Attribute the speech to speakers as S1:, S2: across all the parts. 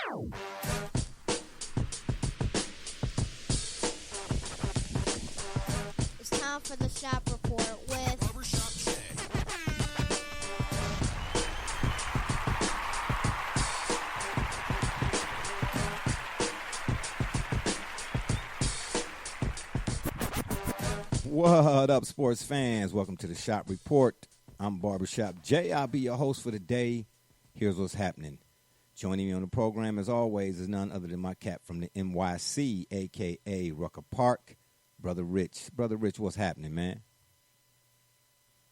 S1: It's time for the shop report with
S2: Barbershop Jay.
S3: What up, sports fans? Welcome to the Shop Report. I'm Barbershop Jay. I'll be your host for the day. Here's what's happening. Joining me on the program, as always, is none other than my cat from the NYC, a.k.a. Rucker Park, Brother Rich. Brother Rich, what's happening, man?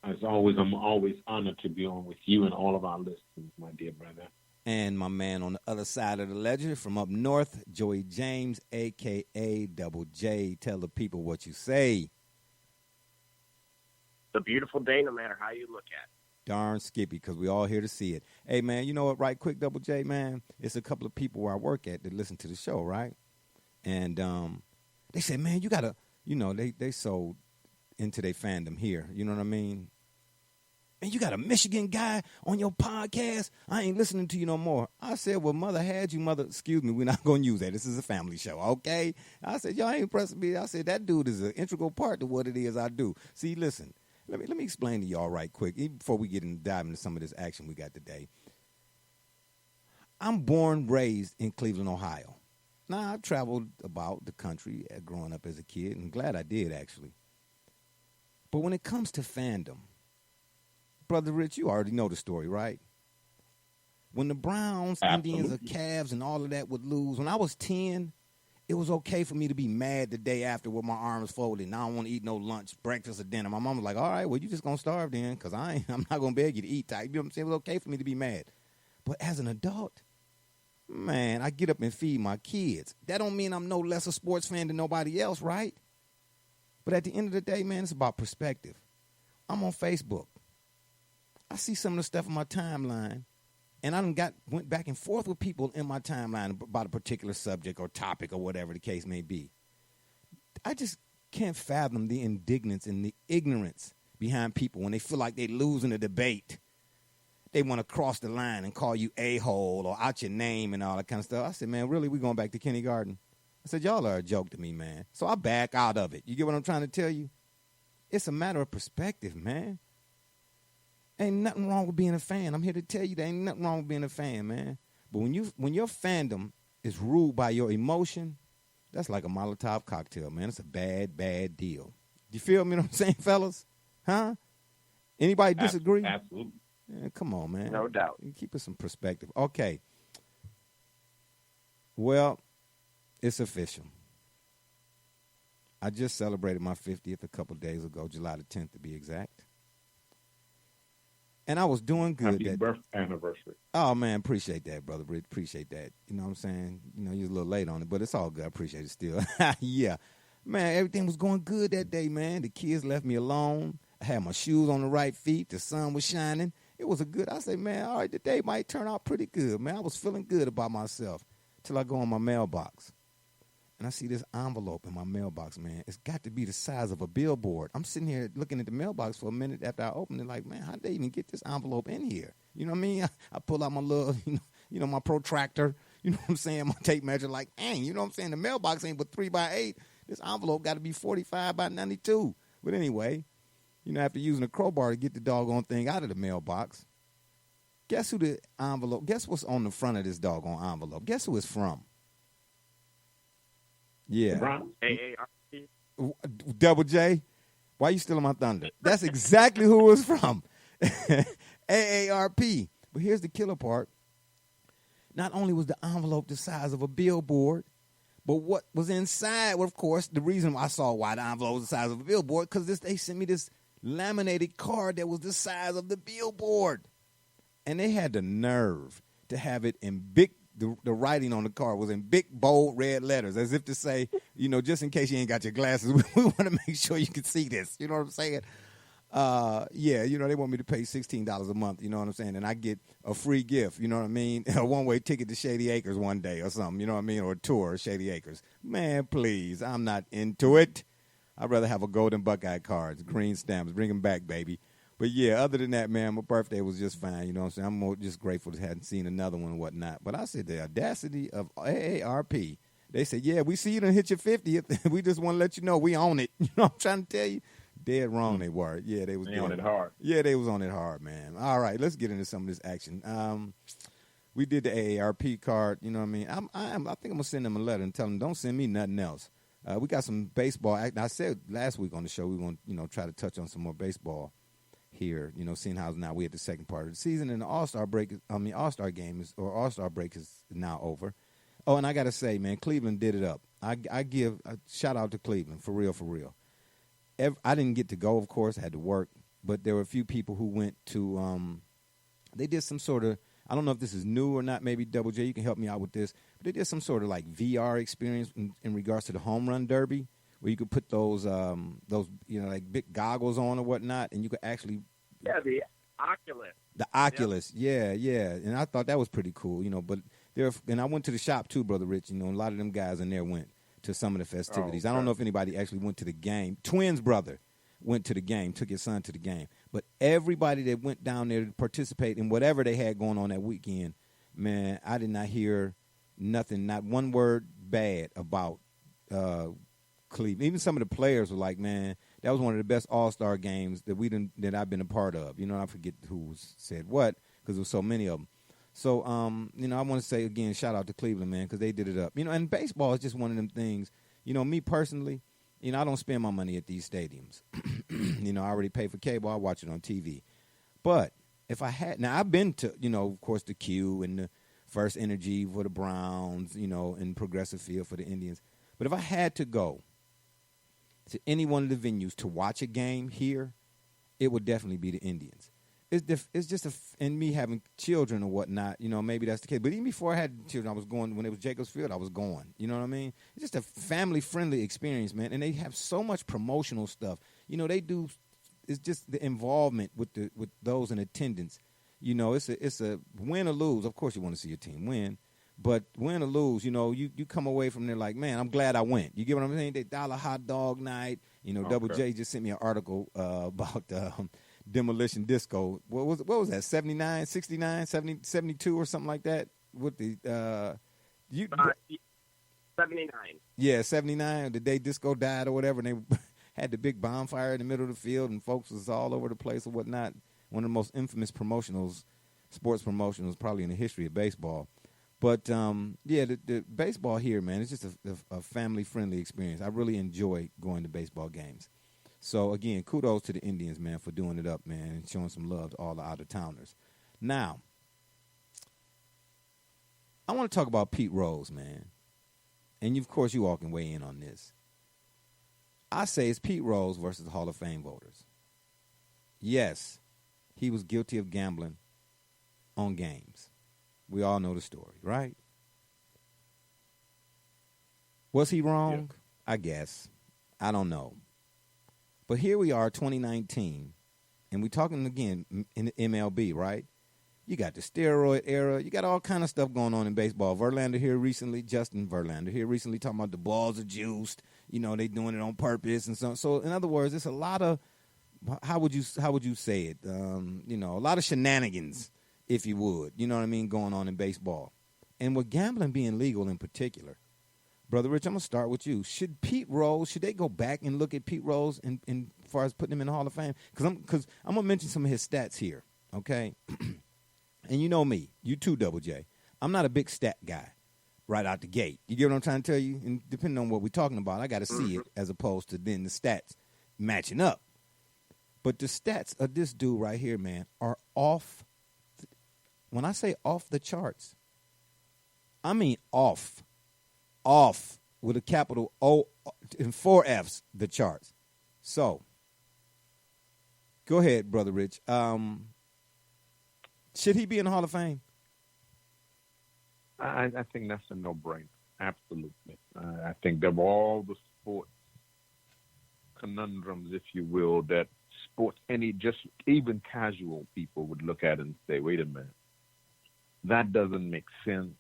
S4: As always, I'm always honored to be on with you and all of our listeners, my dear brother.
S3: And my man on the other side of the ledger from up north, Joey James, a.k.a. Double J. Tell the people what you say.
S5: It's a beautiful day no matter how you look at it.
S3: Darn skippy, because we all here to see it. Hey, man, you know what, right quick, Double J, man? It's a couple of people where I work at that listen to the show, right? And they said, man, you got to, they so into their fandom here. You know what I mean? Man, you got a Michigan guy on your podcast? I ain't listening to you no more. I said, well, mother had you, mother. Excuse me, we're not going to use that. This is a family show, okay? I said, y'all ain't pressing me. I said, that dude is an integral part to what it is I do. See, listen. Let me explain to y'all right quick, even before we dive into some of this action we got today. I'm born, raised in Cleveland, Ohio. Now, I've traveled about the country growing up as a kid, and glad I did, actually. But when it comes to fandom, Brother Rich, you already know the story, right? When the Browns,
S4: Absolutely.
S3: Indians, or Cavs, and all of that would lose, when I was 10, it was okay for me to be mad the day after with my arms folded. And I don't want to eat no lunch, breakfast, or dinner. My mom was like, all right, well, you just going to starve then because I'm not going to beg you to eat. You know what I'm saying? It was okay for me to be mad. But as an adult, man, I get up and feed my kids. That don't mean I'm no less a sports fan than nobody else, right? But at the end of the day, man, it's about perspective. I'm on Facebook. I see some of the stuff on my timeline. And I went back and forth with people in my timeline about a particular subject or topic or whatever the case may be. I just can't fathom the indignance and the ignorance behind people when they feel like they're losing a debate. They want to cross the line and call you a-hole or out your name and all that kind of stuff. I said, man, really, we going back to kindergarten? I said, y'all are a joke to me, man. So I back out of it. You get what I'm trying to tell you? It's a matter of perspective, man. Ain't nothing wrong with being a fan. I'm here to tell you there ain't nothing wrong with being a fan, man. But when your fandom is ruled by your emotion, that's like a Molotov cocktail, man. It's a bad, bad deal. You feel me what I'm saying, fellas? Huh? Anybody disagree?
S4: Absolutely.
S3: Yeah, come on, man.
S5: No doubt.
S3: Keep us some perspective. Okay. Well, it's official. I just celebrated my 50th a couple days ago, July the 10th to be exact. And I was doing good.
S4: Happy birth anniversary.
S3: Oh, man, appreciate that, brother. Appreciate that. You know what I'm saying? You was a little late on it, but it's all good. I appreciate it still. Yeah. Man, everything was going good that day, man. The kids left me alone. I had my shoes on the right feet. The sun was shining. It was I said, man, all right, the day might turn out pretty good, man. I was feeling good about myself till I go on my mailbox. And I see this envelope in my mailbox, man. It's got to be the size of a billboard. I'm sitting here looking at the mailbox for a minute after I opened it, like, man, how did they even get this envelope in here? You know what I mean? I pull out my little, my protractor, you know what I'm saying, my tape measure, like, dang, you know what I'm saying? The mailbox ain't but 3x8. This envelope got to be 45 by 92. But anyway, after using a crowbar to get the doggone thing out of the mailbox, guess what's on the front of this doggone envelope? Guess who it's from? Yeah.
S5: AARP.
S3: Double J, why you stealing my thunder? That's exactly who it's from. AARP. But here's the killer part. Not only was the envelope the size of a billboard, but what was inside, well, of course, the reason I saw why the envelope was the size of a billboard, because they sent me this laminated card that was the size of the billboard. And they had the nerve to have it in big, the writing on the card was in big, bold, red letters, as if to say, just in case you ain't got your glasses, we want to make sure you can see this. You know what I'm saying? They want me to pay $16 a month, you know what I'm saying? And I get a free gift, you know what I mean? A one-way ticket to Shady Acres one day or something, you know what I mean? Or a tour of Shady Acres. Man, please, I'm not into it. I'd rather have a golden Buckeye cards, green stamps. Bring them back, baby. But yeah, other than that, man, my birthday was just fine. You know what I'm saying? I'm more just grateful to hadn't seen another one and whatnot. But I said the audacity of AARP. They said, yeah, we see you done hit your 50th. We just want to let you know we own it. You know what I'm trying to tell you? Dead wrong they were. Yeah, they was
S4: on it hard.
S3: Yeah, they was on it hard, man. All right, let's get into some of this action. We did the AARP card. You know what I mean? I think I'm going to send them a letter and tell them don't send me nothing else. We got some baseball. I said last week on the show we want to try to touch on some more baseball here. You know, seeing how now we at the second part of the season and the All-Star break. All-Star game All-Star break is now over. Oh, and I got to say, man, Cleveland did it up. I give a shout out to Cleveland for real, for real. I didn't get to go, of course. I had to work, but there were a few people who went to. They did some sort of. I don't know if this is new or not. Maybe Double J, you can help me out with this. But they did some sort of like VR experience in regards to the home run derby, where you could put those like big goggles on or whatnot, and you could actually.
S5: Yeah, the Oculus.
S3: The Oculus, yeah, and I thought that was pretty cool, But and I went to the shop too, Brother Rich. A lot of them guys in there went to some of the festivities. I don't know if anybody actually went to the game. Twins' brother went to the game, took his son to the game. But everybody that went down there to participate in whatever they had going on that weekend, man, I did not hear nothing, not one word bad about Cleveland. Even some of the players were like, man, that was one of the best All-Star games that I've been a part of. I forget who said what because there was so many of them. So, I want to say again, shout out to Cleveland, man, because they did it up. And baseball is just one of them things. Me personally, I don't spend my money at these stadiums. I already pay for cable. I watch it on TV. But if I had, now I've been to, of course, the Q and the First Energy for the Browns, and Progressive Field for the Indians. But if I had to go to any one of the venues to watch a game here, it would definitely be the Indians. It's just and me having children or whatnot, maybe that's the case. But even before I had children, I was going, when it was Jacobs Field, I was going. You know what I mean? It's just a family-friendly experience, man. And they have so much promotional stuff. They do, it's just the involvement with those in attendance. It's a win or lose. Of course you want to see your team win. But win or lose, you come away from there like, man, I'm glad I went. You get what I'm saying? They dollar hot dog night. Double J just sent me an article about Demolition Disco. What was that? 79, 69, 70, 72 or something like that? With the
S5: 79.
S3: Yeah, 79. The day disco died or whatever, and they had the big bonfire in the middle of the field, and folks was all over the place or whatnot. One of the most infamous sports promotionals, probably in the history of baseball. But the baseball here, man, it's just a family-friendly experience. I really enjoy going to baseball games. So, again, kudos to the Indians, man, for doing it up, man, and showing some love to all the out-of-towners. Now, I want to talk about Pete Rose, man. And, of course, you all can weigh in on this. I say it's Pete Rose versus the Hall of Fame voters. Yes, he was guilty of gambling on games. We all know the story, right? Was he wrong? Yeah. I guess. I don't know. But here we are, 2019, and we're talking again in the MLB, right? You got the steroid era. You got all kind of stuff going on in baseball. Justin Verlander here recently talking about the balls are juiced. They doing it on purpose and so. So in other words, it's a lot of how would you say it? A lot of shenanigans, if you would. You know what I mean, going on in baseball, and with gambling being legal in particular. Brother Rich, I'm going to start with you. Should they go back and look at Pete Rose in as far as putting him in the Hall of Fame? Because I'm going to mention some of his stats here, okay? And you know me, you too, Double J. I'm not a big stat guy right out the gate. You get what I'm trying to tell you? And depending on what we're talking about, I got to see it as opposed to then the stats matching up. But the stats of this dude right here, man, are off. When I say off the charts, I mean off with a capital O and 4 F's, the charts. So, go ahead, Brother Rich. Should he be in the Hall of Fame?
S4: I think that's a no-brainer. Absolutely. I think of all the sports conundrums, if you will, that even casual people would look at and say, wait a minute, that doesn't make sense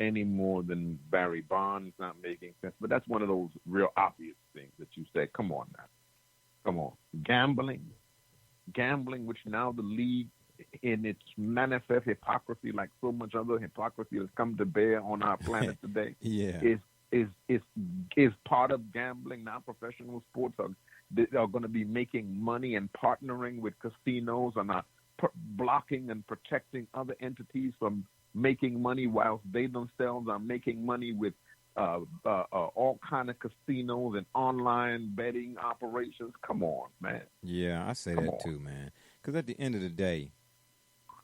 S4: any more than Barry Bonds not making sense. But that's one of those real obvious things that you say, come on now. Come on. Gambling gambling, which now the league, in its manifest hypocrisy, like so much other hypocrisy has come to bear on our planet today,
S3: Yeah.
S4: is part of gambling. Now professional sports are going to be making money and partnering with casinos and are blocking and protecting other entities from making money, whilst they themselves are making money with all kind of casinos and online betting operations. Come on, man.
S3: Yeah, I say that too, man. Because at the end of the day,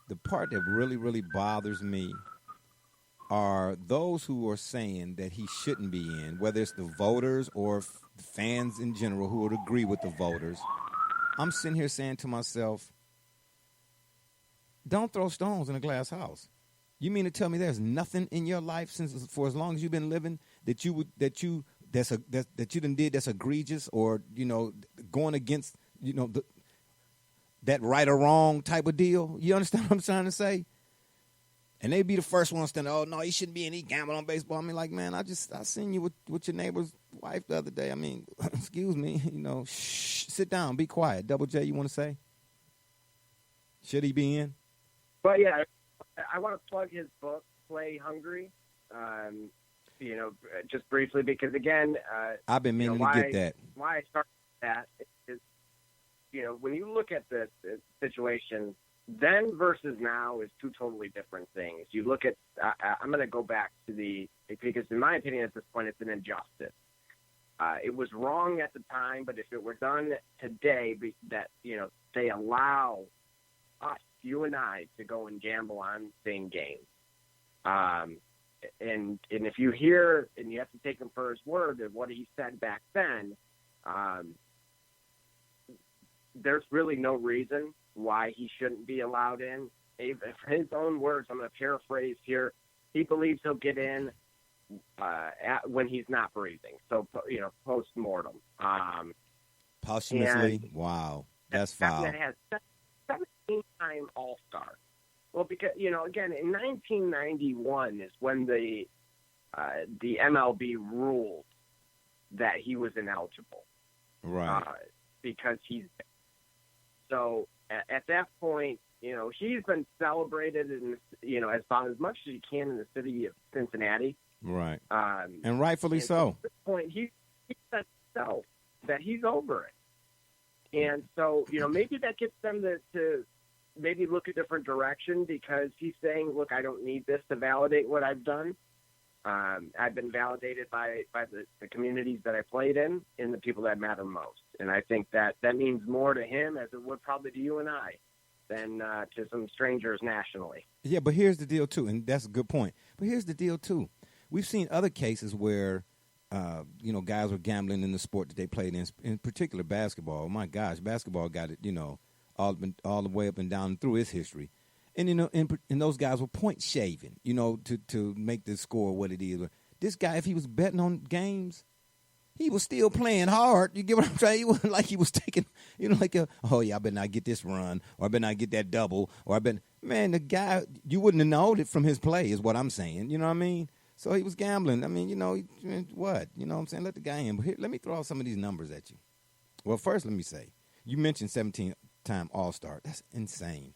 S3: the part that really, really bothers me are those who are saying that he shouldn't be in, whether it's the voters or fans in general who would agree with the voters. I'm sitting here saying to myself, don't throw stones in a glass house. You mean to tell me there's nothing in your life for as long as you've been living that you done did that's egregious, or going against that right or wrong type of deal? You understand what I'm trying to say? And they be the first ones standing, oh, no, he shouldn't be in. He gambled on baseball. I mean, like, man, I seen you with your neighbor's wife the other day. I mean, excuse me, shh, sit down, be quiet. Double J, you want to say? Should he be in?
S5: But, yeah, I want to plug his book, Play Hungry, just briefly, because, again,
S3: I've been meaning to get that.
S5: Why I started that is, when you look at the situation, then versus now is two totally different things. You look at, I'm going to go back to because in my opinion at this point it's an injustice. It was wrong at the time, but if it were done today, that, they allow us, you and I, to go and gamble on same games. And if you hear, and you have to take him for his word of what he said back then, there's really no reason why he shouldn't be allowed in. In his own words, I'm going to paraphrase here, he believes he'll get in when he's not breathing. So, post-mortem.
S3: Posthumously? Wow. That's foul.
S5: That has 17-time All-Star. Well, because, again, in 1991 is when the MLB ruled that he was ineligible.
S3: Right.
S5: Because he's... So at that point, he's been celebrated in, as much as he can in the city of Cincinnati.
S3: Right. And rightfully so.
S5: At this point, he said himself that he's over it. And so, maybe that gets them to maybe look a different direction, because he's saying, look, I don't need this to validate what I've done. I've been validated by the communities that I played in and the people that matter most. And I think that means more to him, as it would probably to you and I, than to some strangers nationally. Yeah,
S3: but here's the deal, too, and that's a good point. But here's the deal, too. We've seen other cases where, guys were gambling in the sport that they played in particular basketball. My gosh, basketball got it, all the way up and down through its history. And, and those guys were point shaving, to make the score what it is. This guy, if he was betting on games, he was still playing hard. You get what I'm saying? He wasn't like he was taking, I better not get this run, or I better not get that double, or man, the guy, you wouldn't have known it from his play is what I'm saying. You know what I mean? So he was gambling. I mean, what? You know what I'm saying? Let the guy in. But here, let me throw out some of these numbers at you. Well, first, let me say, you mentioned 17-time All-Star. That's insane.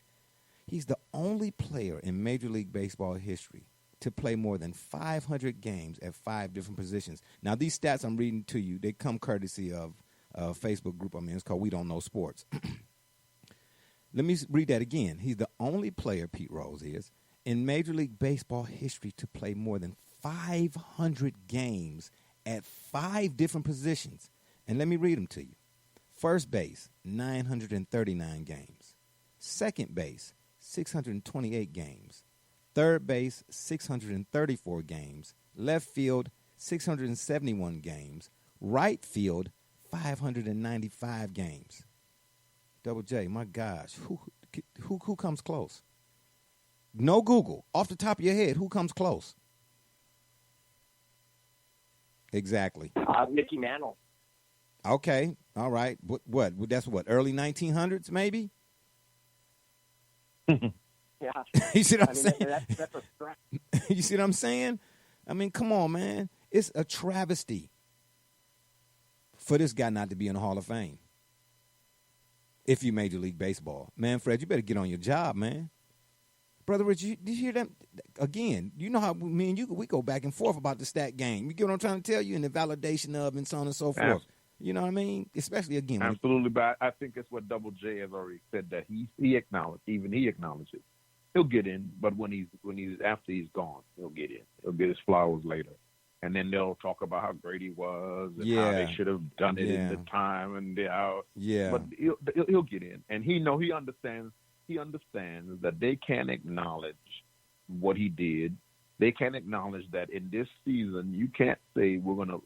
S3: He's the only player in Major League Baseball history to play more than 500 games at 5 different positions. Now, these stats I'm reading to you, they come courtesy of a Facebook group I'm in. It's called We Don't Know Sports. Let me read that again. He's the only player, Pete Rose is, in Major League Baseball history to play more than 500 games at 5 different positions. And let me read them to you. First base, 939 games. Second base, 628 games. Third base, 634 games. Left field, 671 games. Right field, 595 games. Double J, my gosh, who comes close? No Google. Off the top of your head, who comes close? Exactly.
S5: Mickey Mantle.
S3: Okay, all right. What? That's what, early 1900s maybe?
S5: Yeah.
S3: You see what I'm saying?
S5: That's a stretch.
S3: You see what I'm saying? I mean, come on, man. It's a travesty for this guy not to be in the Hall of Fame. if you Major League Baseball. Man, Fred, you better get on your job, man. Brother Rich, did you hear that? Again, you know how me and you, we go back and forth about the stat game. You get what I'm trying to tell you, and the validation of and so on and so forth. You know what I mean? Especially, again.
S4: Absolutely, but I think it's what Double J has already said, that he acknowledged, even he acknowledges. He'll get in, but when he's after he's gone, he'll get in. He'll get his flowers later. And then they'll talk about how great he was and how they should have done it in the time and how. Yeah. But he'll get in, and he understands. He understands that they can't acknowledge what he did. They can't acknowledge that in this season you can't say we're going to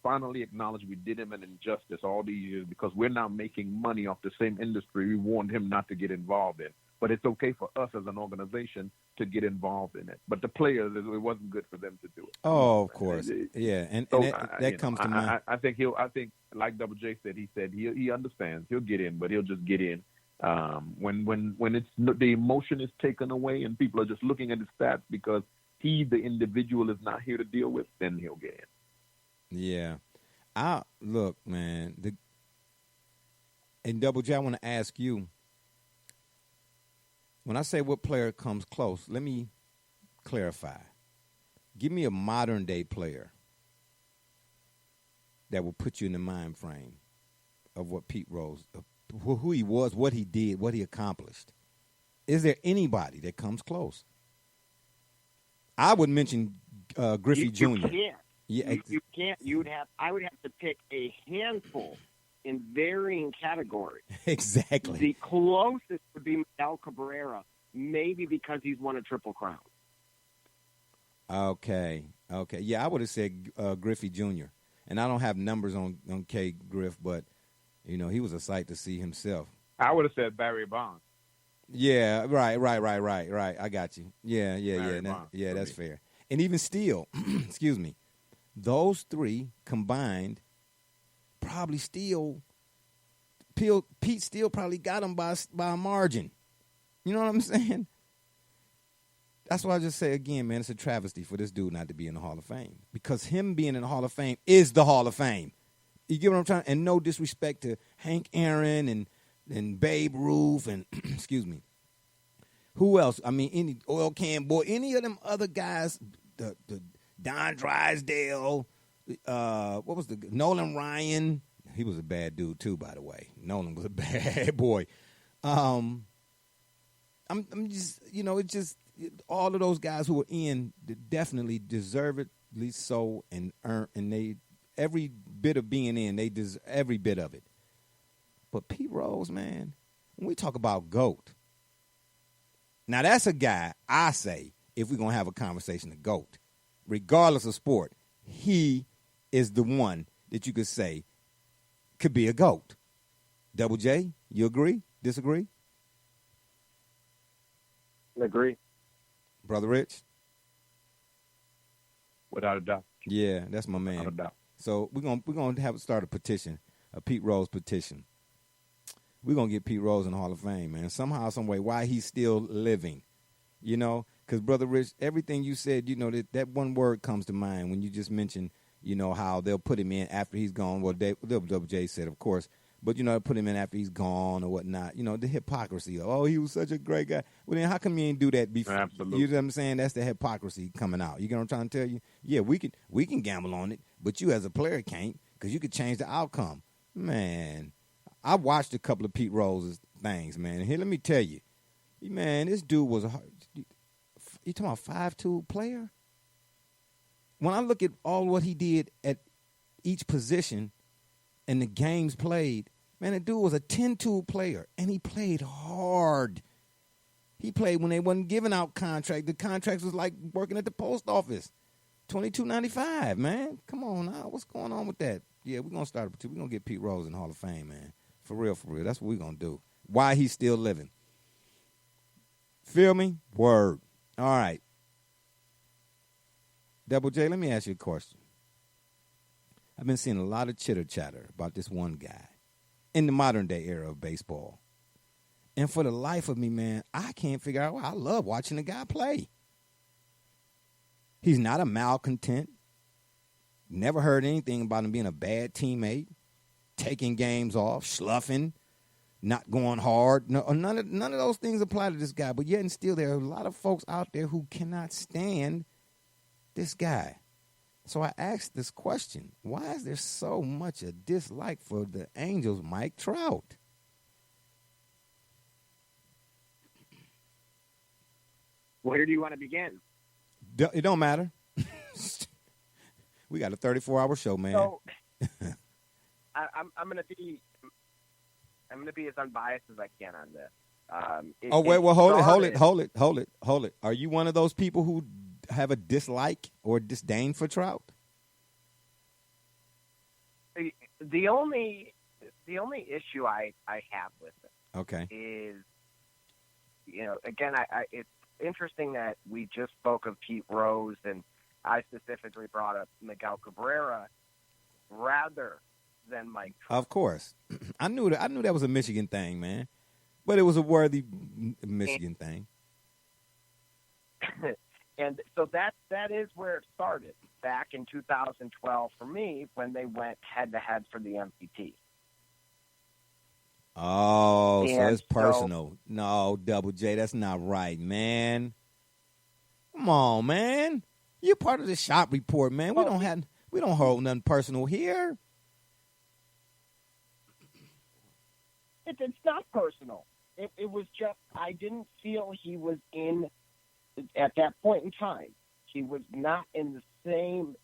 S4: finally acknowledge we did him an injustice all these years because we're now making money off the same industry we warned him not to get involved in. But it's okay for us as an organization to get involved in it. But the players, it wasn't good for them to do it.
S3: Oh, of course, yeah, and that comes to mind.
S4: I think like Double J said, he understands. He'll get in, but he'll just get in when it's the emotion is taken away and people are just looking at his stats because the individual is not here to deal with. Then he'll get in.
S3: Yeah, look, man. And Double J, I want to ask you. When I say what player comes close, let me clarify. Give me a modern-day player that will put you in the mind frame of what Pete Rose, who he was, what he did, what he accomplished. Is there anybody that comes close? I would mention Griffey Jr.
S5: You can't. Yeah, you can't. I would have to pick a handful in varying categories.
S3: Exactly.
S5: The closest would be Miguel Cabrera, maybe because he's won a Triple Crown.
S3: Okay. Yeah, I would have said Griffey Jr. And I don't have numbers on K. Griff, but, you know, he was a sight to see himself.
S4: I would have said Barry Bonds.
S3: Yeah, right. I got you. Yeah. That's fair. And even still, excuse me, those three combined probably still, Pete still probably got him by a margin. You know what I'm saying? That's why I just say again, man, it's a travesty for this dude not to be in the Hall of Fame. Because him being in the Hall of Fame is the Hall of Fame. You get what I'm trying? And no disrespect to Hank Aaron and Babe Ruth and, excuse me, who else? I mean, any Oil Can Boy, any of them other guys, the Don Drysdale, what was the Nolan Ryan? He was a bad dude too, by the way. Nolan was a bad boy. I'm just, you know, it's just all of those guys who were in definitely deservedly so and earn, and they every bit of being in, they deserve every bit of it. But Pete Rose, man, when we talk about GOAT, now that's a guy I say if we're gonna have a conversation of GOAT, regardless of sport, he is the one that you could say could be a GOAT. Double J, you agree? Disagree?
S5: Agree.
S3: Brother Rich?
S4: Without a doubt.
S3: Yeah, that's my man.
S4: Without a doubt.
S3: So we're gonna start a petition, a Pete Rose petition. We're gonna get Pete Rose in the Hall of Fame, man. Somehow, some way, why he's still living. You know, because Brother Rich, everything you said, you know, that one word comes to mind when you just mentioned, you know, how they'll put him in after he's gone. Well, Double J said, of course, but, you know, put him in after he's gone or whatnot. You know, the hypocrisy of, oh, he was such a great guy. Well, then how come you ain't do that before?
S4: Absolutely.
S3: You know what I'm saying? That's the hypocrisy coming out. You get what I'm trying to tell you? Yeah, we can gamble on it, but you as a player can't because you could change the outcome. Man, I watched a couple of Pete Rose's things, man. And here, let me tell you, man, this dude was you talking about 5'2" player? When I look at all what he did at each position and the games played, man, the dude was a 10-tool player, and he played hard. He played when they wasn't giving out contracts. The contracts was like working at the post office, $22.95, man. Come on now, what's going on with that? Yeah, we're gonna start. We're gonna get Pete Rose in the Hall of Fame, man. For real. That's what we're gonna do. Why he's still living. Feel me? Word. All right. Double J, let me ask you a question. I've been seeing a lot of chitter-chatter about this one guy in the modern-day era of baseball. And for the life of me, man, I can't figure out why. I love watching the guy play. He's not a malcontent. Never heard anything about him being a bad teammate, taking games off, sloughing. not going hard. No, none of those things apply to this guy. But yet and still, there are a lot of folks out there who cannot stand this guy. So I asked this question: why is there so much a dislike for the Angels' Mike Trout?
S5: Where do you want to begin?
S3: It don't matter. We got a 34-hour show, man.
S5: So I'm going to be as unbiased as I can on this.
S3: Hold it. Are you one of those people who have a dislike or disdain for Trout?
S5: The only issue I have with it,
S3: okay,
S5: is, again, it's interesting that we just spoke of Pete Rose, and I specifically brought up Miguel Cabrera rather than Mike Trout.
S3: Of course, I knew that was a Michigan thing, man, but it was a worthy Michigan thing.
S5: And so that is where it started back in 2012 for me, when they went head-to-head for the MVP.
S3: Oh, so it's personal. No, Double J, that's not right, man. Come on, man. You're part of the shop report, man. We don't hold nothing personal here.
S5: It's not personal. It was just, I didn't feel he was in, at that point in time, he was not in the same,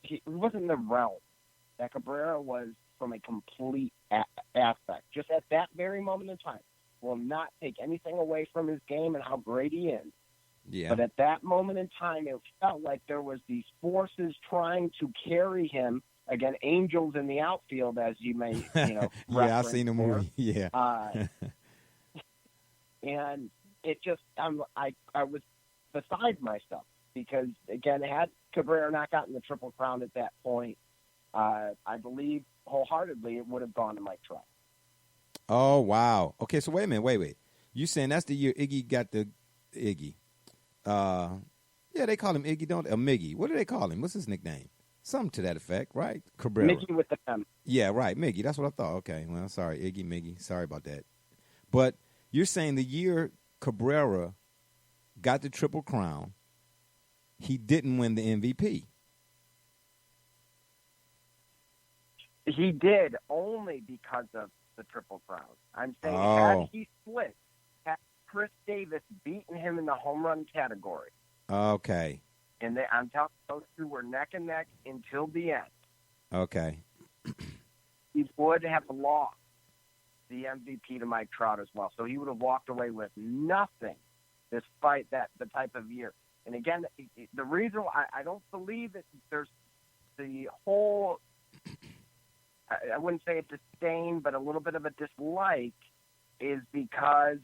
S5: he wasn't in the realm that Cabrera was from a complete aspect. Just at that very moment in time, will not take anything away from his game and how great he is.
S3: Yeah.
S5: But at that moment in time, it felt like there was these forces trying to carry him. Again, angels in the outfield, as you may,
S3: yeah, I've seen the movie. Yeah.
S5: And it just, I was beside myself because, again, had Cabrera not gotten the Triple Crown at that point, I believe wholeheartely it would have gone to Mike Trout.
S3: Oh, wow. Okay, so wait a minute. Wait. You saying that's the year Iggy got the Iggy? Yeah, they call him Iggy, don't they? Miggy. What do they call him? What's his nickname? Something to that effect, right? Cabrera.
S5: Miggy with the M.
S3: Yeah, right. Miggy. That's what I thought. Okay. Well, sorry. Iggy, Miggy. Sorry about that. But you're saying the year Cabrera got the Triple Crown, he didn't win the MVP.
S5: He did only because of the Triple Crown. I'm saying had he split, had Chris Davis beaten him in the home run category.
S3: Okay.
S5: And I'm telling you, those two were neck and neck until the end.
S3: Okay.
S5: He would have lost the MVP to Mike Trout as well. So he would have walked away with nothing despite the type of year. And again, the reason I don't believe that there's the whole, I wouldn't say a disdain, but a little bit of a dislike is because,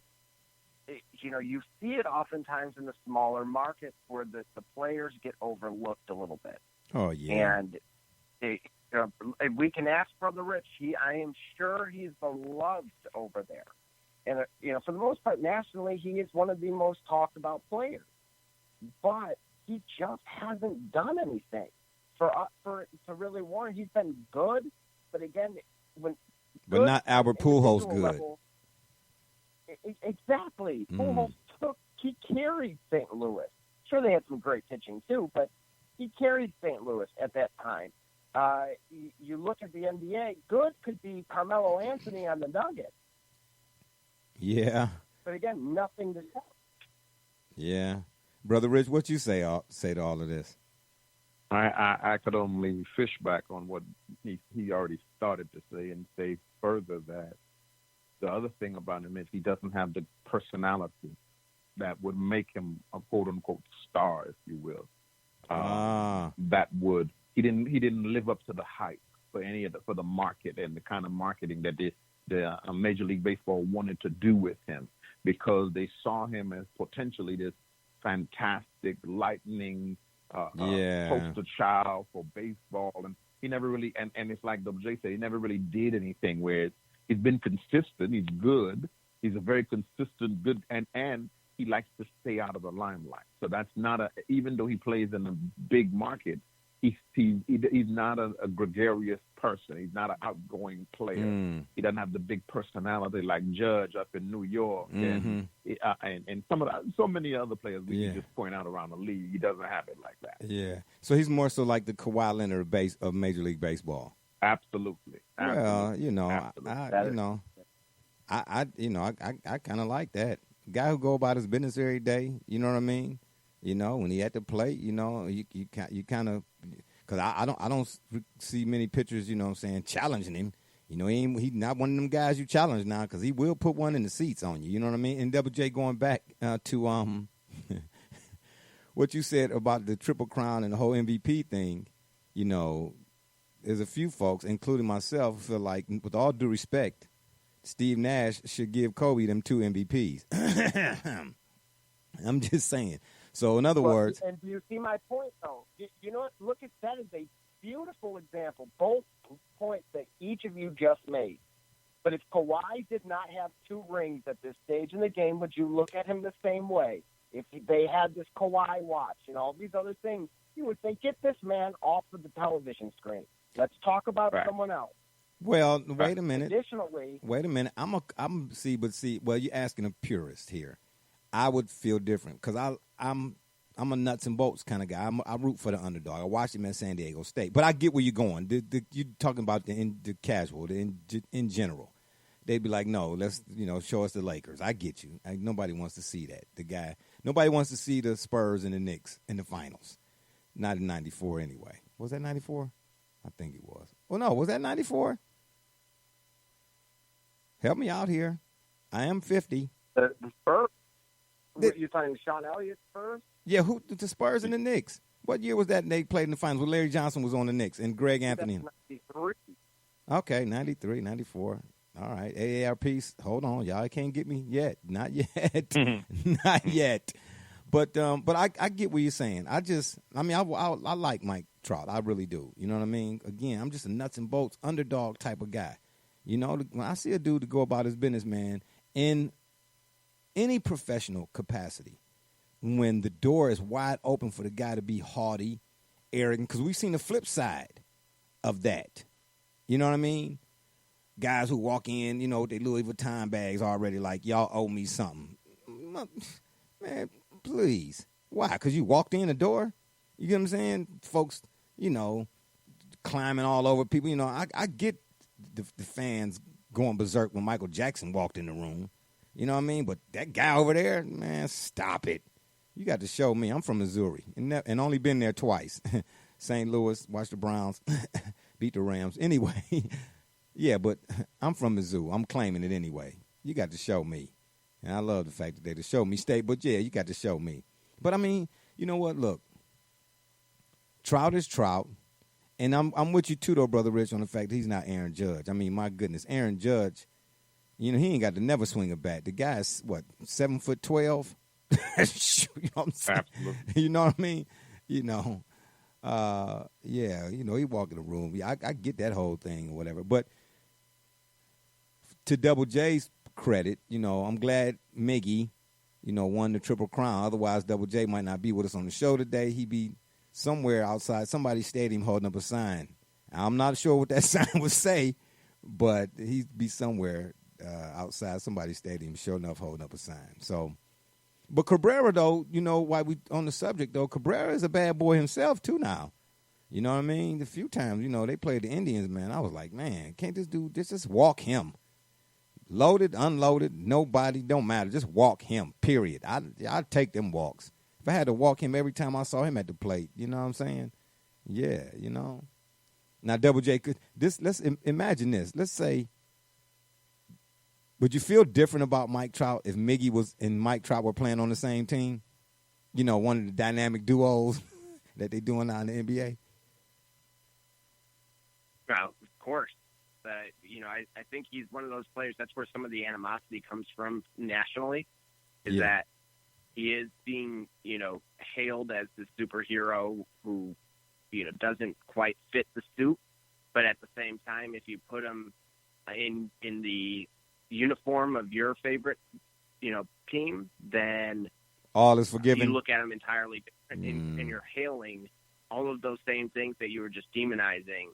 S5: you see it oftentimes in the smaller markets where the players get overlooked a little bit.
S3: Oh, yeah.
S5: And if we can ask Brother Rich, I am sure he's beloved over there. And, for the most part, nationally, he is one of the most talked about players. But he just hasn't done anything for to really warrant. He's been good, but again,
S3: but not Albert Pujols good.
S5: Level, exactly. Pujols he carried St. Louis. Sure, they had some great pitching too, but he carried St. Louis at that time. You look at the NBA, good could be Carmelo Anthony on the Nuggets.
S3: Yeah.
S5: But again, nothing to say.
S3: Yeah. Brother Rich, what you say to all of this?
S4: I could only fish back on what he already started to say and say further that the other thing about him is he doesn't have the personality that would make him a quote-unquote star, if you will. He didn't live up to the hype for the market and the kind of marketing that the Major League Baseball wanted to do with him, because they saw him as potentially this fantastic, lightning poster child for baseball, and he never really and it's like WJ said, he never really did anything where he's been consistent. He's good. He's a very consistent, good, and he likes to stay out of the limelight. So that's not even though he plays in a big market, he's not a gregarious person. He's not an outgoing player. He doesn't have the big personality like Judge up in New York and so many other players we can just point out around the league. He doesn't have it like that.
S3: Yeah. So he's more so like the Kawhi Leonard of Major League Baseball.
S4: Absolutely.
S3: Well, you know,
S4: Absolutely.
S3: I kind of like that guy who go about his business every day. You know what I mean? You know, when he at the plate, you know, you kind of, because I don't see many pitchers, you know what I'm saying, challenging him. You know, he's not one of them guys you challenge now, because he will put one in the seats on you. You know what I mean? And Double J, going back to what you said about the Triple Crown and the whole MVP thing, you know, there's a few folks, including myself, who feel like, with all due respect, Steve Nash should give Kobe them 2 MVPs. I'm just saying. So, in other words...
S5: And do you see my point, though? You know what? Look at that as a beautiful example. Both points that each of you just made. But if Kawhi did not have 2 rings at this stage in the game, would you look at him the same way? If they had this Kawhi watch and all these other things, you would say, get this man off of the television screen. Let's talk about someone else.
S3: Well, wait a minute.
S5: Additionally...
S3: Wait a minute. Well, you're asking a purist here. I would feel different, because I'm a nuts and bolts kind of guy. I root for the underdog. I watched him at San Diego State. But I get where you're going. You're talking about the casual, in general. They'd be like, no, let's, show us the Lakers. I get you. Nobody wants to see that. Nobody wants to see the Spurs and the Knicks in the finals. Not in 94 anyway. Was that 94? I think it was. Well, no, was that 94? Help me out here. I am 50.
S5: The Spurs? You're talking Sean Elliott's Spurs?
S3: Yeah, the Spurs and the Knicks. What year was that they played in the finals when Larry Johnson was on the Knicks and Greg Anthony?
S5: 93.
S3: Okay, 93, 94. All right, AARP, hold on. Y'all can't get me yet. Not yet. Not yet. But I get what you're saying. I like Mike Trout. I really do. You know what I mean? Again, I'm just a nuts and bolts underdog type of guy. You know, when I see a dude to go about his business, man, in any professional capacity, when the door is wide open for the guy to be haughty, arrogant, because we've seen the flip side of that. You know what I mean? Guys who walk in, with their Louis Vuitton bags already like, y'all owe me something. Man, please. Why? Because you walked in the door? You get what I'm saying? Folks, climbing all over people. I get the fans going berserk when Michael Jackson walked in the room. You know what I mean? But that guy over there, man, stop it. You got to show me. I'm from Missouri and only been there twice. St. Louis, watched the Browns, beat the Rams. Anyway, yeah, but I'm from Missouri. I'm claiming it anyway. You got to show me. And I love the fact that they show me state. But, yeah, you got to show me. But, I mean, you know what? Look, Trout is Trout. And I'm with you, too, though, Brother Rich, on the fact that he's not Aaron Judge. I mean, my goodness, Aaron Judge, he ain't got to never swing a bat. The guy's, 7'12"? You know what I'm saying?
S4: Absolutely.
S3: You know what I mean? He walk in the room. Yeah, I get that whole thing or whatever. But to Double J's credit, I'm glad Miggy, won the Triple Crown. Otherwise, Double J might not be with us on the show today. He'd be somewhere outside somebody's stadium holding up a sign. I'm not sure what that sign would say, but he'd be somewhere outside somebody's stadium, sure enough, holding up a sign. So, but Cabrera, though, why we on the subject, though, Cabrera is a bad boy himself, too, now. You know what I mean? A few times, they played the Indians, man. I was like, man, can't this dude just walk him? Loaded, unloaded, nobody, don't matter. Just walk him, period. I'd take them walks. If I had to walk him every time I saw him at the plate, you know what I'm saying? Yeah, Now, Double J, let's imagine this. Let's say, would you feel different about Mike Trout if Miggy and Mike Trout were playing on the same team? One of the dynamic duos that they're doing now in the NBA?
S5: Well, of course. I think he's one of those players. That's where some of the animosity comes from nationally, that he is being, hailed as the superhero who, doesn't quite fit the suit. But at the same time, if you put him in the uniform of your favorite, team, then
S3: all is forgiven.
S5: You look at him entirely different, and you're hailing all of those same things that you were just demonizing,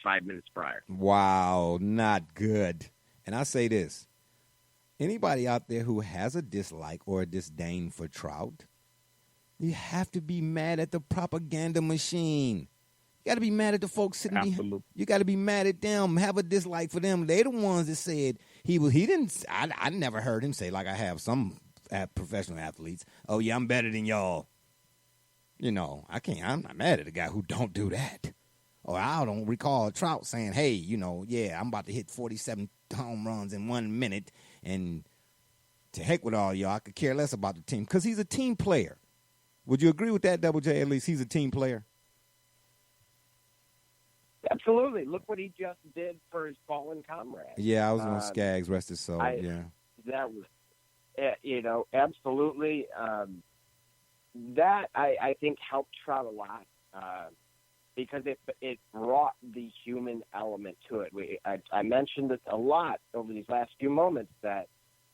S5: 5 minutes prior.
S3: Wow, not good. And I say this. Anybody out there who has a dislike or a disdain for Trout, you have to be mad at the propaganda machine. You got to be mad at the folks sitting behind. You got to be mad at them, have a dislike for them. They're the ones that said he didn't. I never heard him say, like I have some professional athletes, oh, yeah, I'm better than y'all. I'm not mad at a guy who don't do that. Or I don't recall Trout saying, hey, I'm about to hit 47 home runs in 1 minute, and to heck with all y'all, I could care less about the team. Because he's a team player. Would you agree with that, Double J? At least he's a team player.
S5: Absolutely. Look what he just did for his fallen comrade.
S3: Yeah, I was on Skaggs, rest his soul. Yeah.
S5: That was, absolutely. That, I think, helped Trout a lot because it brought the human element to it. I mentioned it a lot over these last few moments, that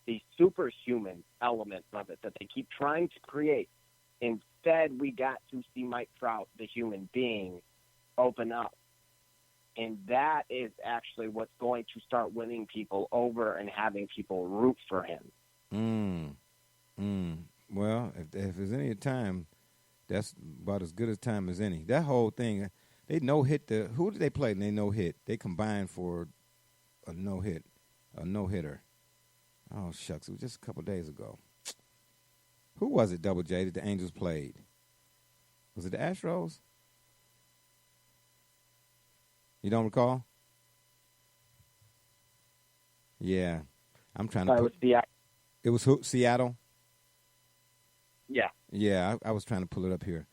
S5: the superhuman element of it that they keep trying to create. Instead, we got to see Mike Trout, the human being, open up. And that is actually what's going to start winning people over and having people root for him.
S3: Well, if there's any time, that's about as good a time as any. That whole thing, they no-hit who did they play and they no-hit? They combined for a no-hitter. Oh, shucks, it was just a couple days ago. Who was it, Double J, that the Angels played? Was it the Astros? You don't recall? Yeah. I'm trying to put... It was who? Seattle?
S5: Yeah.
S3: Yeah, I was trying to pull it up here.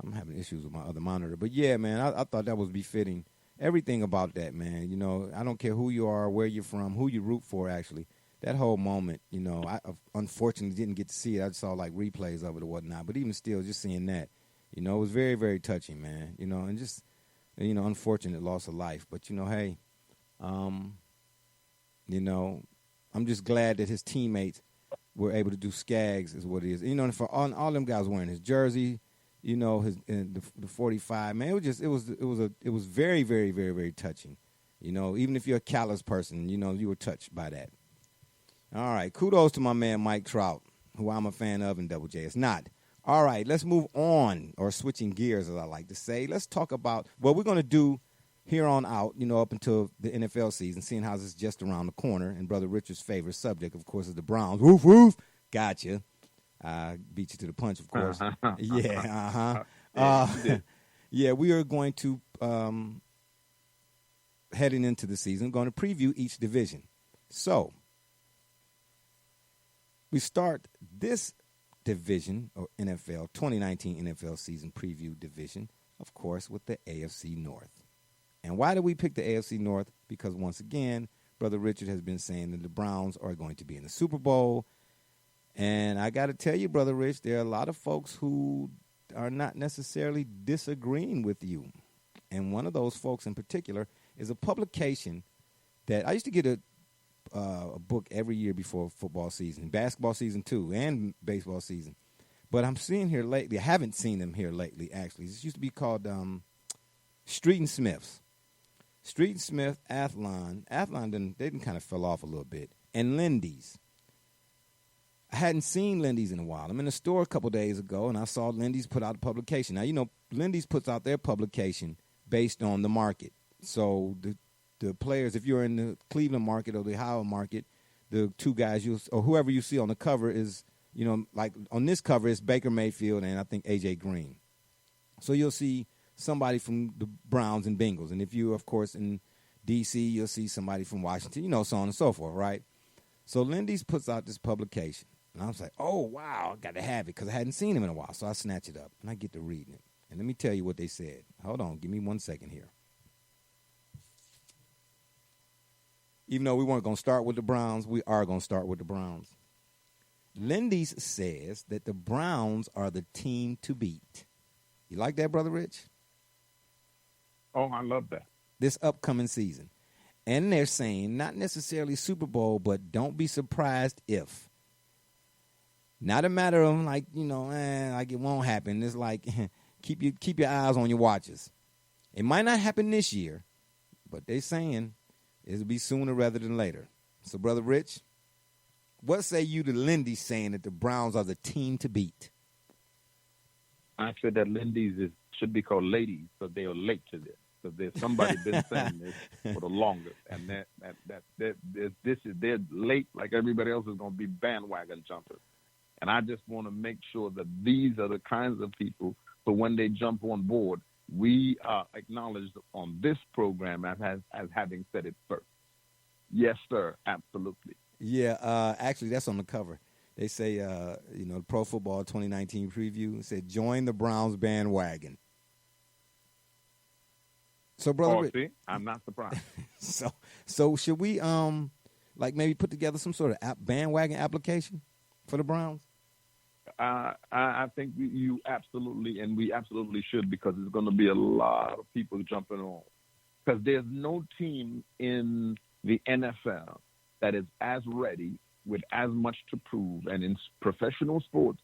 S3: I'm having issues with my other monitor. But, yeah, man, I thought that was befitting. Everything about that, man. I don't care who you are, where you're from, who you root for, actually. That whole moment, I unfortunately didn't get to see it. I saw, replays of it or whatnot. But even still, just seeing that, it was very, very touching, man. And just... unfortunate loss of life. But, hey, I'm just glad that his teammates were able to do Skaggs is what it is. And for all them guys wearing his jersey, the 45, man, it was very, very, very, very touching. Even if you're a callous person, you were touched by that. All right, kudos to my man Mike Trout, who I'm a fan of in Double J. It's not. All right, let's move on, or switching gears, as I like to say. Let's talk about what we're going to do here on out, up until the NFL season, seeing how this is just around the corner. And Brother Richard's favorite subject, of course, is the Browns. Woof, woof. Gotcha. Beat you to the punch, of course. Yeah, yeah, we are going to, heading into the season, going to preview each division. So, we start this division, or NFL, 2019 NFL season preview division, of course, with the AFC North. And why did we pick the AFC North? Because once again, Brother Richard has been saying that the Browns are going to be in the Super Bowl. And I got to tell you, Brother Rich, there are a lot of folks who are not necessarily disagreeing with you. And one of those folks in particular is a publication that I used to get a book every year before football season, basketball season too, and baseball season. But I'm seeing here lately, I haven't seen them here lately, actually. This used to be called Street and Smiths. Street and Smith, Athlon. Athlon, they kind of fell off a little bit. And Lindy's. I hadn't seen Lindy's in a while. I'm in the store a couple days ago, and I saw Lindy's put out a publication. Now, Lindy's puts out their publication based on the market. So the players, if you're in the Cleveland market or the Ohio market, the two guys or whoever you see on the cover is, like on this cover is Baker Mayfield and I think A.J. Green. So you'll see somebody from the Browns and Bengals. And if you, of course, in D.C., you'll see somebody from Washington, so on and so forth, right? So Lindy's puts out this publication. And I was like, oh, wow, I got to have it because I hadn't seen him in a while. So I snatch it up and I get to reading it. And let me tell you what they said. Hold on. Give me 1 second here. Even though we weren't going to start with the Browns, we are going to start with the Browns. Lindy's says that the Browns are the team to beat. You like that, Brother Rich?
S4: Oh, I love that.
S3: This upcoming season. And they're saying not necessarily Super Bowl, but don't be surprised if. Not a matter of like it won't happen. It's like keep your eyes on your watches. It might not happen this year, but they saying it'll be sooner rather than later. So, Brother Rich, what say you to Lindy saying that the Browns are the team to beat?
S4: I said that Lindy's should be called ladies, so they are late to this. So there's somebody been saying this for the longest, and they're late like everybody else is going to be bandwagon jumpers. And I just want to make sure that these are the kinds of people, so when they jump on board, we are acknowledged on this program as having said it first. Yes, sir, absolutely.
S3: Yeah, actually, that's on the cover. They say, the Pro Football 2019 preview said, "Join the Browns bandwagon." So, Brother,
S4: see, I'm not surprised.
S3: so should we maybe put together some sort of bandwagon application for the Browns?
S4: I think you absolutely, and we absolutely should, because there's going to be a lot of people jumping on. Because there's no team in the NFL that is as ready with as much to prove. And in professional sports,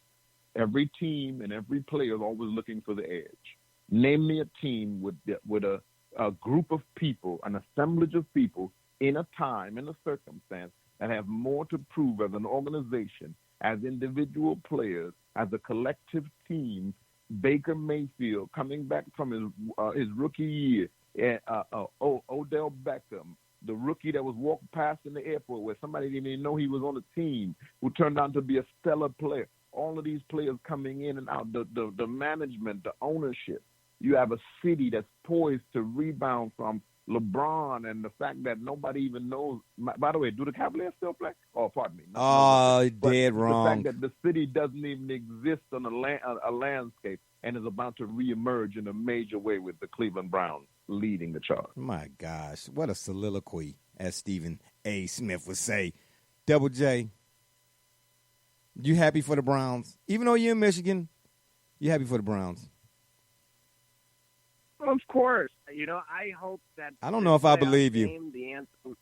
S4: every team and every player is always looking for the edge. Name me a team with a group of people, an assemblage of people in a time, in a circumstance that have more to prove as an organization, as individual players, as a collective team. Baker Mayfield coming back from his rookie year, Odell Beckham, the rookie that was walked past in the airport where somebody didn't even know he was on a team, who turned out to be a stellar player. All of these players coming in and out, the management, the ownership. You have a city that's poised to rebound from LeBron and the fact that nobody even knows. By the way, do the Cavaliers still play? Oh, pardon me.
S3: Dead wrong.
S4: The fact that the city doesn't even exist on a landscape and is about to reemerge in a major way with the Cleveland Browns leading the charge.
S3: My gosh, what a soliloquy, as Stephen A. Smith would say. Double J, you happy for the Browns? Even though you're in Michigan, you happy for the Browns?
S5: Of course. I hope that.
S3: I don't know if I believe you.
S5: The answer.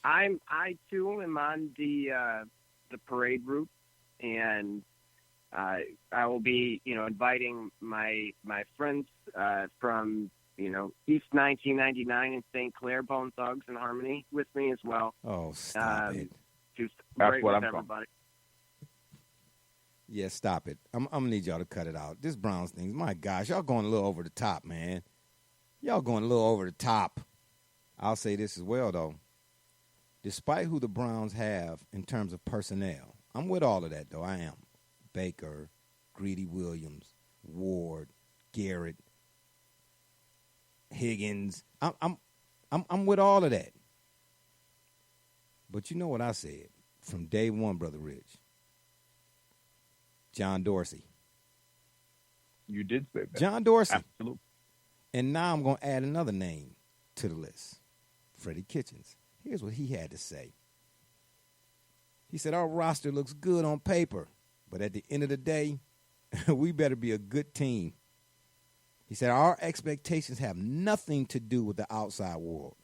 S5: I too am on the parade route, and I will be, inviting my friends from, East 1999 in St. Clair, Bone Thugs and Harmony, with me as well.
S3: Oh, stop it!
S5: To
S4: That's
S5: celebrate
S4: what
S5: with
S4: I'm
S5: everybody.
S3: Yeah, stop it. I'm gonna need y'all to cut it out. This Browns thing, my gosh, y'all going a little over the top, man. Y'all going a little over the top. I'll say this as well, though. Despite who the Browns have in terms of personnel, I'm with all of that, though. I am. Baker, Greedy Williams, Ward, Garrett, Higgins. I'm with all of that. But you know what I said from day one, Brother Rich? John Dorsey.
S4: You did say that.
S3: John Dorsey.
S4: Absolutely.
S3: And now I'm going to add another name to the list, Freddie Kitchens. Here's what he had to say. He said, our roster looks good on paper, but at the end of the day, we better be a good team. He said, our expectations have nothing to do with the outside world.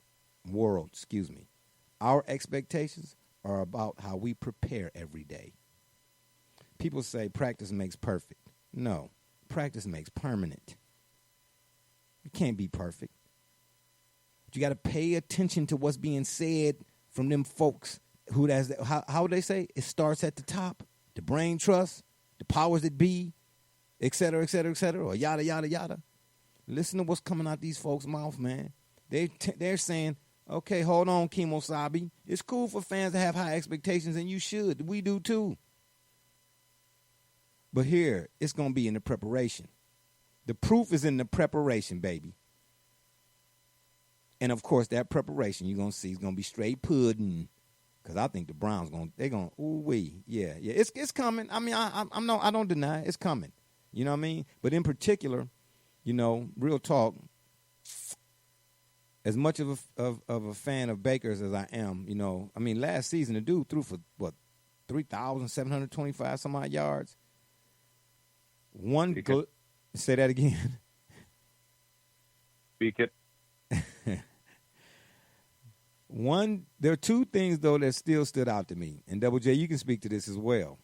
S3: Our expectations are about how we prepare every day. People say practice makes perfect. No, practice makes permanent. You can't be perfect. But you got to pay attention to what's being said from them folks who how they say it starts at the top, the brain trust, the powers that be, et cetera, or yada, yada, yada. Listen to what's coming out these folks' mouth, man. They're saying, okay, hold on, Kemosabe. It's cool for fans to have high expectations, and you should. We do too. But here, it's going to be in the preparation. The proof is in the preparation, baby. And, of course, that preparation you're going to see is going to be straight pudding. Because I think the Browns they're going, ooh-wee. Yeah, it's coming. I mean, I don't deny it. It's coming. You know what I mean? But in particular, real talk, as much of a fan of Baker's as I am, last season the dude threw for, 3,725 some odd yards. Say that again.
S4: Speak it.
S3: There are two things, though, that still stood out to me. And Double J, you can speak to this as well.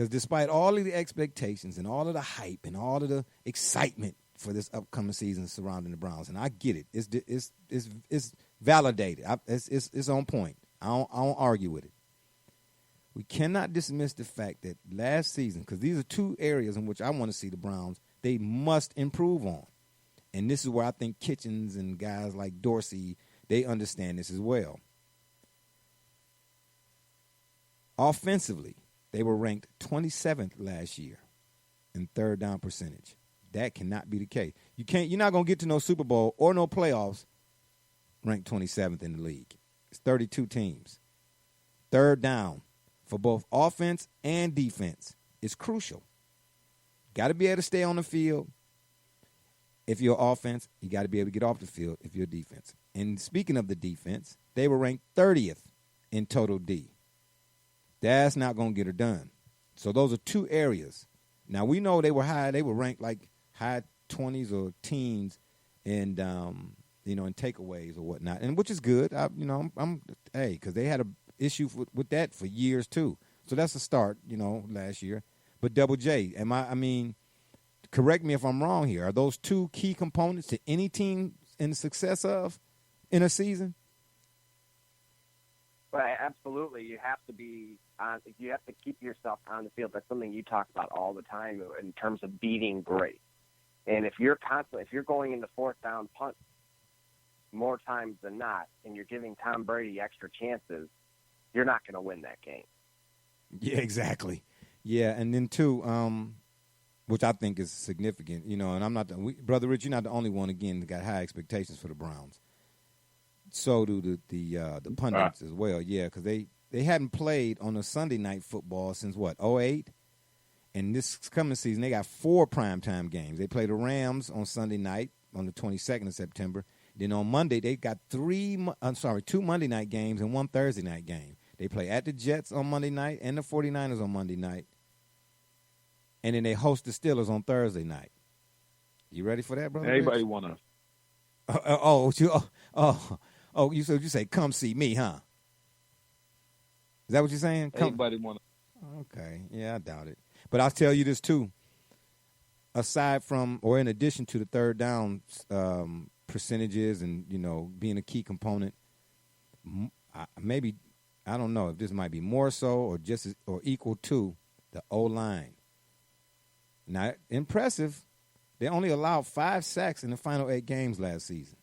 S3: Because despite all of the expectations and all of the hype and all of the excitement for this upcoming season surrounding the Browns, and I get it, it's validated. It's on point. I don't argue with it. We cannot dismiss the fact that last season, because these are two areas in which I want to see the Browns, they must improve on. And this is where I think Kitchens and guys like Dorsey, they understand this as well. Offensively, they were ranked 27th last year in third down percentage. That cannot be the case. You're not going to get to no Super Bowl or no playoffs ranked 27th in the league. It's 32 teams. Third down for both offense and defense is crucial. Got to be able to stay on the field. If you're offense, you got to be able to get off the field if you're defense. And speaking of the defense, they were ranked 30th in total D. That's not going to get her done. So those are two areas. Now, we know they were high. They were ranked like high 20s or teens in, in takeaways or whatnot, and which is good. Because they had an issue with that for years too. So that's a start, last year. But Double J, correct me if I'm wrong here. Are those two key components to any team in the success of in a season?
S5: Well, absolutely. You have to be on. You have to keep yourself on the field. That's something you talk about all the time in terms of beating great. And if you're going into fourth down punt more times than not, and you're giving Tom Brady extra chances, you're not going to win that game.
S3: Yeah, exactly. Yeah, and then too, which I think is significant, and I'm not Brother Rich, you're not the only one again that got high expectations for the Browns. So do the pundits as well, yeah, because they hadn't played on a Sunday night football since what, 2008? And this coming season, they got 4 primetime games. They play the Rams on Sunday night on the 22nd of September. Then on Monday, they got 2 Monday night games and 1 Thursday night game. They play at the Jets on Monday night and the 49ers on Monday night. And then they host the Steelers on Thursday night. You ready for that, brother?
S4: Anybody want
S3: to? You say, come see me, huh? Is that what you're saying?
S4: Anybody want
S3: to? Okay, yeah, I doubt it. But I'll tell you this too. Aside from, or in addition to the third down percentages and being a key component, maybe I don't know if this might be more so or just or equal to the O-line. Now, impressive. They only allowed 5 sacks in the final 8 games last season.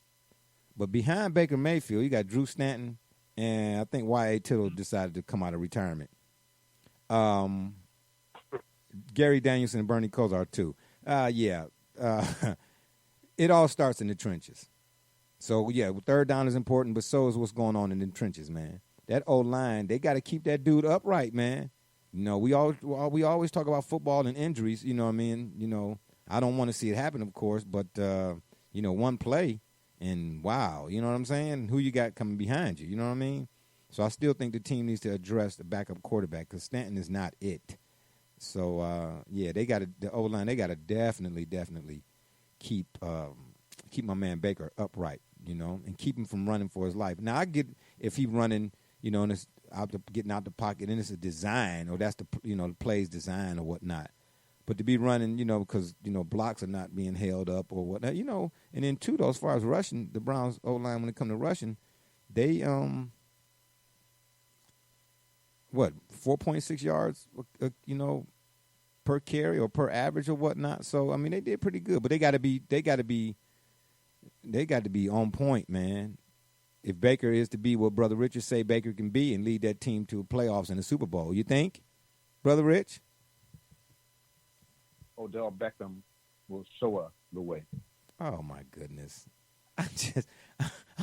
S3: But behind Baker Mayfield, you got Drew Stanton, and I think Y.A. Tittle decided to come out of retirement. Gary Danielson and Bernie Kosar, too. It all starts in the trenches. So, yeah, third down is important, but so is what's going on in the trenches, man. That O-line, they got to keep that dude upright, man. We always talk about football and injuries, you know what I mean? I don't want to see it happen, of course, but, one play and wow, you know what I'm saying? Who you got coming behind you, you know what I mean? So I still think the team needs to address the backup quarterback because Stanton is not it. So, they got the O-line, they got to definitely keep my man Baker upright, and keep him from running for his life. Now, I get if he's running, and it's getting out the pocket, and it's a design, or that's the play's design or whatnot. But to be running, because, blocks are not being held up or whatnot, and then, too, though, as far as rushing, the Browns O-line, when it comes to rushing, they, 4.6 yards, per carry or per average or whatnot. So, they did pretty good, but they got to be on point, man. If Baker is to be what Brother Richard say Baker can be and lead that team to playoffs and the Super Bowl, you think, Brother Rich?
S4: Odell Beckham will show us the way.
S3: Oh my goodness! I'm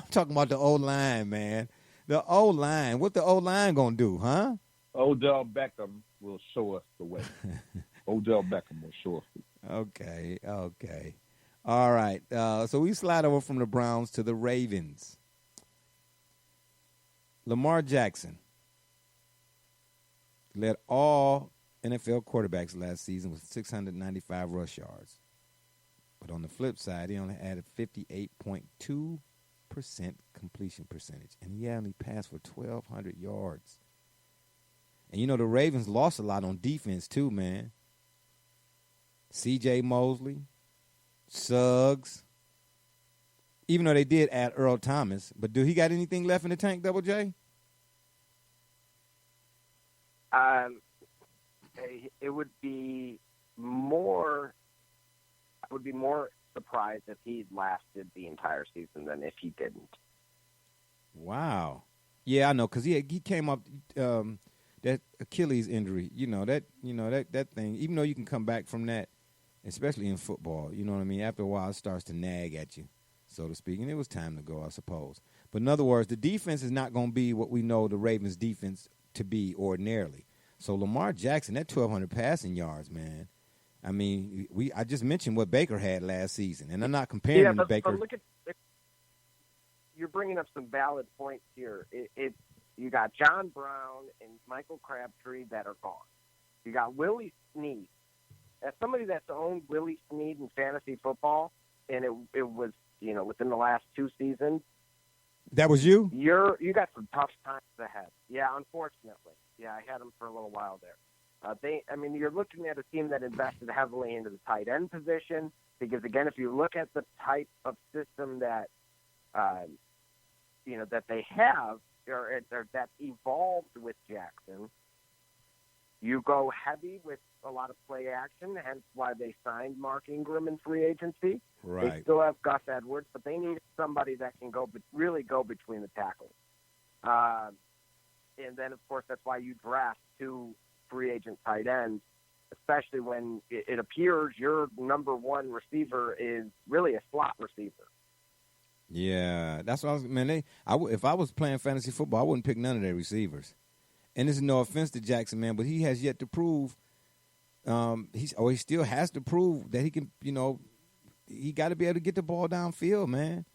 S3: talking about the O-line, man. The O-line. What the O-line gonna do, huh?
S4: Odell Beckham will show us the way. Odell Beckham will show us the
S3: way. Okay. All right. So we slide over from the Browns to the Ravens. Lamar Jackson led all NFL quarterbacks last season with 695 rush yards. But on the flip side, he only added 58.2% completion percentage. And he only passed for 1,200 yards. And, you know, the Ravens lost a lot on defense too, man. C.J. Mosley, Suggs. Even though they did add Earl Thomas. But do he got anything left in the tank, Double J?
S5: It would be more. I would be more surprised if he lasted the entire season than if he didn't.
S3: Wow. Yeah, I know, because he came up that Achilles injury. That thing. Even though you can come back from that, especially in football, you know what I mean. After a while, it starts to nag at you, so to speak, and it was time to go, I suppose. But in other words, the defense is not going to be what we know the Ravens' defense to be ordinarily. So Lamar Jackson, that 1,200 passing yards, man. I mean, I just mentioned what Baker had last season, and I'm not comparing him to Baker.
S5: But look at, you're bringing up some valid points here. You got John Brown and Michael Crabtree that are gone. You got Willie Snead. As somebody that's owned Willie Snead in fantasy football, and it was, within the last 2 seasons.
S3: That was you?
S5: You got some tough times ahead. Yeah, unfortunately. Yeah, I had him for a little while there. You're looking at a team that invested heavily into the tight end position because, again, if you look at the type of system that, that they have or that evolved with Jackson, you go heavy with a lot of play action, hence why they signed Mark Ingram in free agency.
S3: Right.
S5: They still have Gus Edwards, but they need somebody that can really go between the tackles. And then, of course, that's why you draft 2 free agent tight ends, especially when it appears your number 1 receiver is really a slot receiver.
S3: Yeah, that's what I was. Man, if I was playing fantasy football, I wouldn't pick none of their receivers. And this is no offense to Jackson, man, but he has yet to prove. He still has to prove that he can. He got to be able to get the ball downfield, man.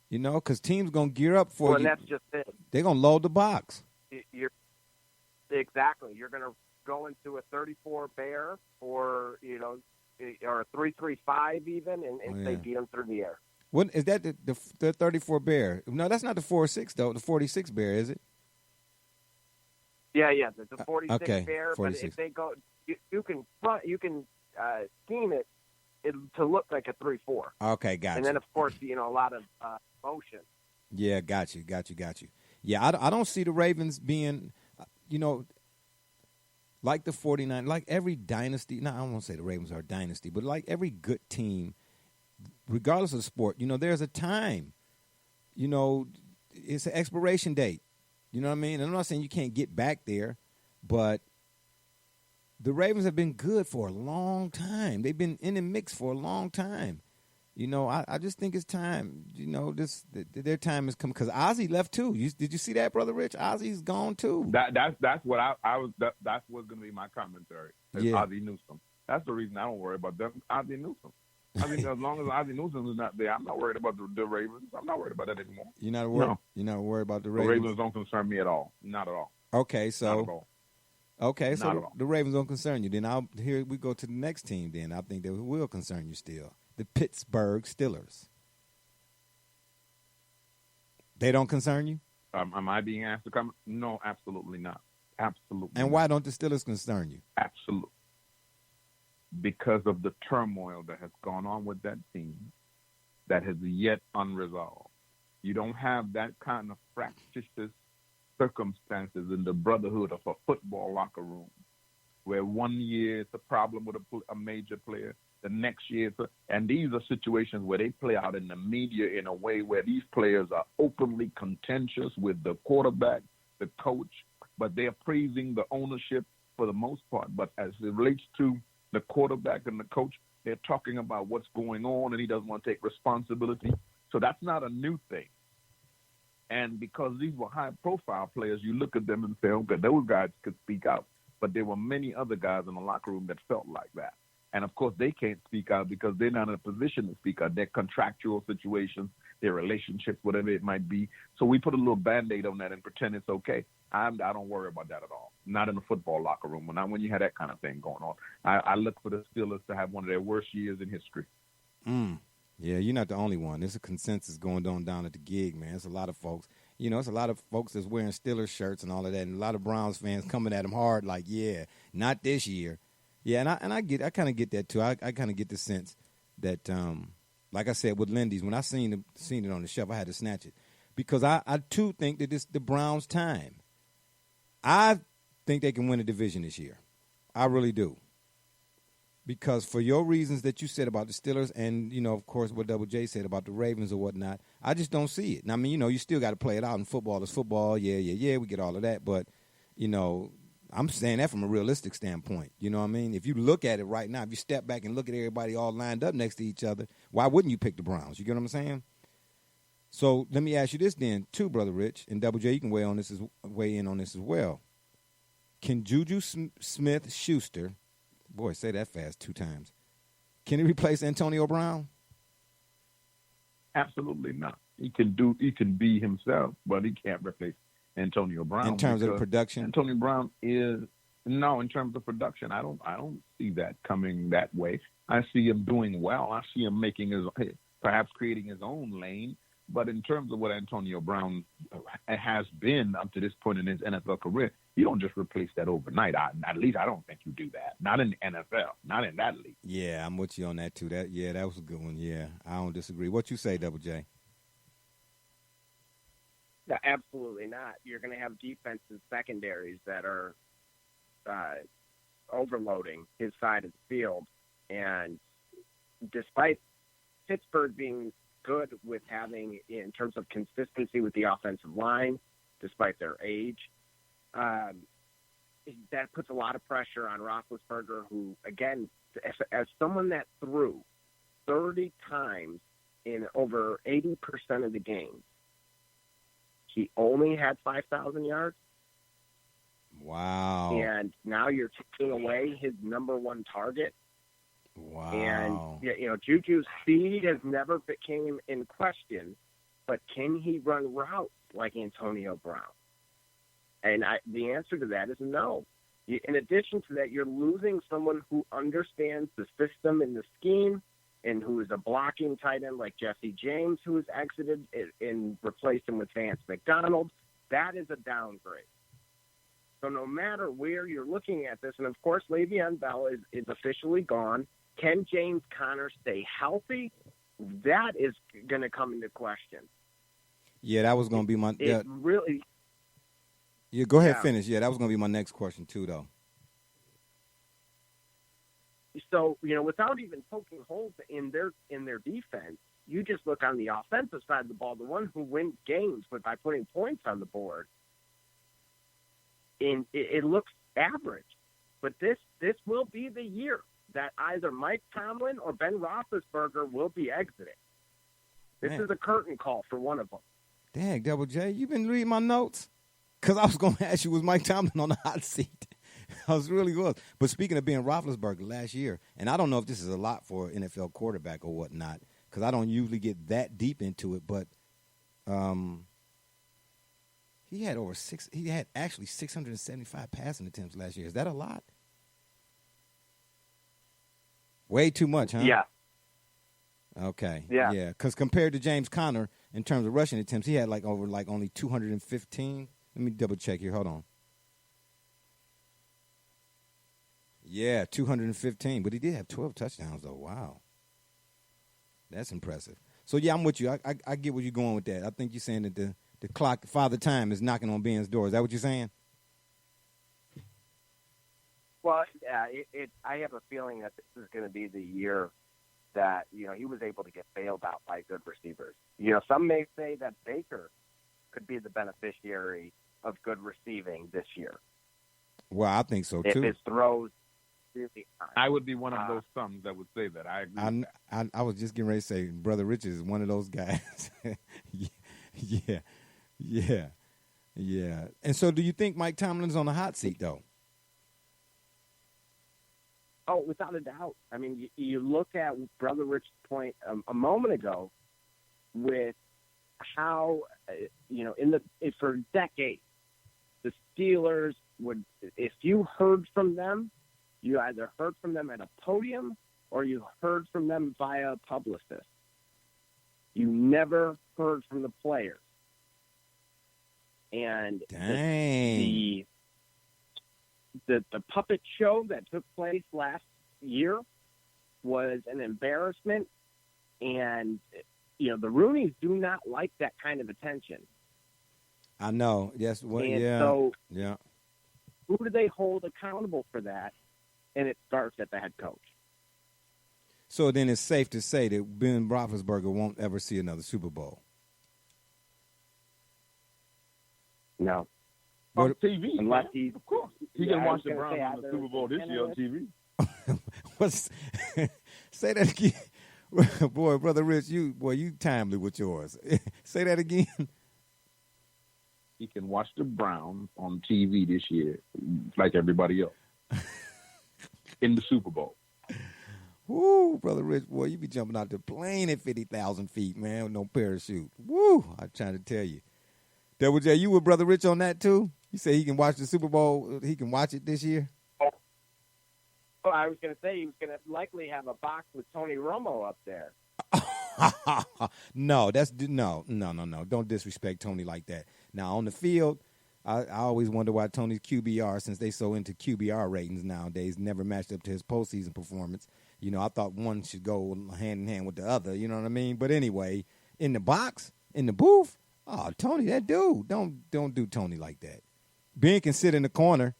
S3: Because teams gonna gear up for you.
S5: And that's just it.
S3: They're gonna load the box.
S5: Exactly. You're going to go into a 34 Bear or a 3-3-5 even, and they beat them through the air.
S3: What is that? The 34 Bear? No, that's not the 4-6 though. The 46 Bear, is it?
S5: Yeah. The 46 Bear.
S3: 46.
S5: But if they go, you can scheme it to look like a 3-4.
S3: Okay, gotcha.
S5: And then of course a lot of motion.
S3: Yeah, got you. Yeah, I don't see the Ravens being, like the 49, like every dynasty. No, I don't want to say the Ravens are a dynasty, but like every good team, regardless of the sport, there's a time. It's an expiration date. You know what I mean? And I'm not saying you can't get back there, but the Ravens have been good for a long time. They've been in the mix for a long time. I just think it's time. Their time has come because Ozzie left too. Did you see that, Brother Rich? Ozzie's gone too.
S4: That's what I was. That's what's going to be my commentary.
S3: Yeah.
S4: Ozzie Newsome. That's the reason I don't worry about them. Ozzie Newsome. As long as Ozzie Newsome is not there, I'm not worried about the Ravens. I'm not worried about that anymore.
S3: You're not worried.
S4: No.
S3: You're not worried about the
S4: The
S3: Ravens.
S4: Ravens don't concern me at all. Not at all.
S3: Okay, so
S4: Not at all.
S3: okay,
S4: Not
S3: so
S4: at all.
S3: the Ravens don't concern you. Then here we go to the next team. Then I think that will concern you still. The Pittsburgh Steelers. They don't concern you?
S4: Am I being asked to come? No, absolutely not. Absolutely.
S3: And why don't the Steelers concern you?
S4: Absolutely. Because of the turmoil that has gone on with that team that has yet unresolved. You don't have that kind of fractious circumstances in the brotherhood of a football locker room where 1 year it's a problem with a major player, the next year and these are situations where they play out in the media in a way where these players are openly contentious with the quarterback, the coach, but they're praising the ownership for the most part. But as it relates to the quarterback and the coach, they're talking about what's going on and he doesn't want to take responsibility. So that's not a new thing. And because these were high-profile players, you look at them and say, okay, those guys could speak out. But there were many other guys in the locker room that felt like that. And, of course, they can't speak out because they're not in a position to speak out. Their contractual situations, their relationships, whatever it might be. So we put a little Band-Aid on that and pretend it's okay. I don't worry about that at all. Not in the football locker room. Not when you have that kind of thing going on. I look for the Steelers to have one of their worst years in history.
S3: Yeah, you're not the only one. There's a consensus going on down at the gig, man. There's a lot of folks. You know, it's a lot of folks that's wearing Steelers shirts and all of that, and a lot of Browns fans coming at them hard, like, yeah, not this year. Yeah, and I kind of get that too. I kind of get the sense that, like I said with Lindy's, when I seen it on the shelf, I had to snatch it because I too think that it's the Browns' time. I think they can win a division this year. I really do. Because for your reasons that you said about the Steelers and, you know, of course, what Double J said about the Ravens or whatnot, I just don't see it. And, I mean, you know, you still got to play it out in football. It's football. Yeah, we get all of that. But, you know, I'm saying that from a realistic standpoint. You know what I mean? If you look at it right now, if you step back and look at everybody all lined up next to each other, why wouldn't you pick the Browns? You get what I'm saying? So let me ask you this then, too, Brother Rich. And Double J, you can weigh in on this as well. Can Juju Smith-Schuster – boy, say that fast 2 times. Can he replace Antonio Brown?
S4: Absolutely not. He can be himself, but he can't replace Antonio Brown.
S3: In terms of production?
S4: Antonio Brown in terms of production, I don't see that coming that way. I see him doing well. I see him perhaps creating his own lane. But in terms of what Antonio Brown has been up to this point in his NFL career, you don't just replace that overnight. At least I don't think you do that. Not in the NFL. Not in that league.
S3: Yeah, I'm with you on that, too. That was a good one. Yeah, I don't disagree. What you say, Double J?
S5: No, absolutely not. You're going to have defensive secondaries that are overloading his side of the field. And despite Pittsburgh being good with having, in terms of consistency with the offensive line, despite their age, that puts a lot of pressure on Roethlisberger, who, again, as someone that threw 30 times in over 80% of the games, he only had 5,000 yards.
S3: Wow.
S5: And now you're taking away his number one target.
S3: Wow.
S5: And, you know, Juju's speed has never came in question, but can he run routes like Antonio Brown? And the answer to that is no. In addition to that, you're losing someone who understands the system and the scheme and who is a blocking tight end like Jesse James, who has exited and replaced him with Vance McDonald. That is a downgrade. So no matter where you're looking at this, and of course Le'Veon Bell is officially gone, can James Conner stay healthy? That is going to come into question.
S3: Yeah, that was going to be my
S5: really.
S3: Yeah, go ahead, finish. Yeah, that was going to be my next question too, though.
S5: So, you know, without even poking holes in their defense, you just look on the offensive side of the ball, the one who wins games by putting points on the board, and it looks average. But this will be the year that either Mike Tomlin or Ben Roethlisberger will be exiting. This is a curtain call for one of them.
S3: Dang, Double J, you been reading my notes? Because I was going to ask you, was Mike Tomlin on the hot seat? I was. But speaking of being Roethlisberger last year, and I don't know if this is a lot for an NFL quarterback or whatnot, because I don't usually get that deep into it, but he had actually 675 passing attempts last year. Is that a lot? Way too much, huh?
S5: Yeah.
S3: Okay.
S5: Yeah.
S3: Yeah. Because compared to James Conner, in terms of rushing attempts, he had only 215. Let me double check here. Hold on. Yeah, 215. But he did have 12 touchdowns, though. Wow. That's impressive. So, yeah, I'm with you. I get where you're going with that. I think you're saying that the clock, Father Time, is knocking on Ben's door. Is that what you're saying?
S5: Well, yeah, I have a feeling that this is going to be the year that, you know, he was able to get bailed out by good receivers. You know, some may say that Baker could be the beneficiary of good receiving this year.
S3: Well, I think so, too.
S5: If his throws really high.
S4: I would be one of those some that would say that. I agree.
S3: I was just getting ready to say, Brother Richard is one of those guys. Yeah. And so do you think Mike Tomlin's on the hot seat, though?
S5: Oh, without a doubt. I mean, you look at Brother Rich's point a moment ago with how, you know, for decades, the Steelers would, if you heard from them, you either heard from them at a podium or you heard from them via a publicist. You never heard from the players. And
S3: Dang.
S5: the puppet show that took place last year was an embarrassment. And, you know, the Rooneys do not like that kind of attention.
S3: I know. Yes. Well,
S5: And
S3: yeah.
S5: so
S3: Yeah.
S5: who do they hold accountable for that? And it starts at the head coach.
S3: So then it's safe to say that Ben Roethlisberger won't ever see another Super Bowl.
S5: No.
S4: On
S3: What-
S4: TV,
S5: Unless
S4: man.
S5: he's,
S4: Of course. He
S5: Yeah,
S4: can
S5: I
S4: watch
S5: was
S4: the
S5: gonna
S4: Browns
S5: say
S4: on the
S5: either
S4: Super Bowl this year on TV.
S3: What's say that again? Boy, Brother Rich, you timely with yours. Say that again.
S4: He can watch the Browns on TV this year like everybody else in the Super Bowl.
S3: Woo, Brother Rich, boy, you be jumping out the plane at 50,000 feet, man, with no parachute. Woo, I'm trying to tell you. Double J, you with Brother Rich on that too? You say he can watch the Super Bowl, he can watch it this year?
S5: oh, I was going to say he was going to likely have a box with Tony Romo up there.
S3: No, no. Don't disrespect Tony like that. Now, on the field, I always wonder why Tony's QBR, since they so into QBR ratings nowadays, never matched up to his postseason performance. You know, I thought one should go hand in hand with the other, you know what I mean? But anyway, in the box, in the booth, oh, Tony, that dude, don't do Tony like that. Ben can sit in the corner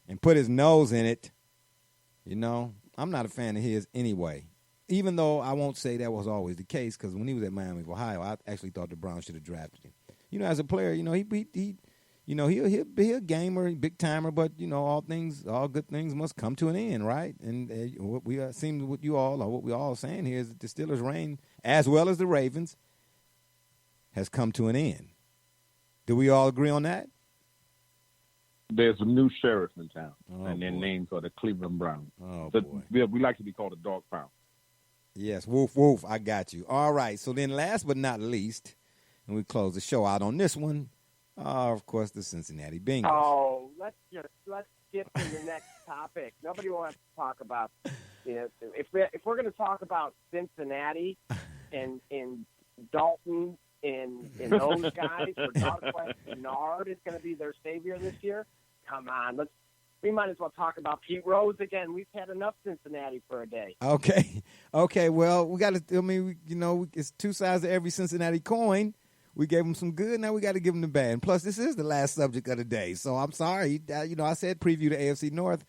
S3: and put his nose in it. You know, I'm not a fan of his anyway. Even though I won't say that was always the case, because when he was at Miami of Ohio, I actually thought the Browns should have drafted him. You know, as a player, you know, he'll be a gamer, big timer, but you know, all good things must come to an end, right? And what we seem what we all saying here is that the Steelers' reign, as well as the Ravens, has come to an end. Do we all agree on that?
S4: There's a new sheriff in town,
S3: Oh,
S4: and their
S3: boy.
S4: names are the Cleveland Browns.
S3: Oh,
S4: So
S3: boy.
S4: we like to be called a dog pound.
S3: Yes, woof, woof, I got you. All right, so then last but not least, and we close the show out on this one, of course, the Cincinnati Bengals.
S5: Oh, let's skip to the next topic. Nobody wants to talk about, you know, if we're going to talk about Cincinnati and Dalton and those guys, or Douglas Bernard is going to be their savior this year. Come on, we might as well talk about Pete Rose again. We've had enough Cincinnati for a day.
S3: Okay. Well, we got to. I mean, it's two sides of every Cincinnati coin. We gave them some good. Now we got to give them the bad. And plus, this is the last subject of the day. So I'm sorry. I said preview the AFC North.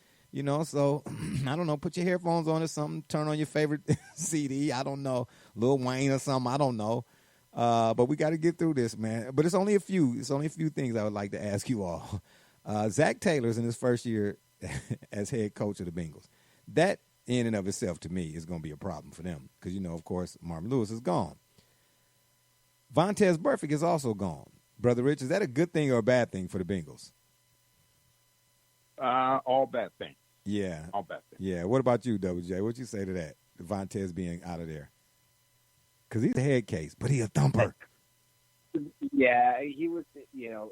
S3: So I don't know. Put your headphones on or something. Turn on your favorite CD. I don't know, Lil Wayne or something. I don't know. But we got to get through this, man. But it's only a few. It's only a few things I would like to ask you all. Zach Taylor's in his first year as head coach of the Bengals. That in and of itself, to me, is going to be a problem for them because, of course, Marvin Lewis is gone. Vontaze Burfict is also gone. Brother Rich, is that a good thing or a bad thing for the Bengals?
S4: All bad things.
S3: Yeah.
S4: All bad things.
S3: Yeah. What about you, WJ? What'd you say to that, Vontaze being out of there? Because he's a head case, but he a thumper.
S5: Yeah, he was.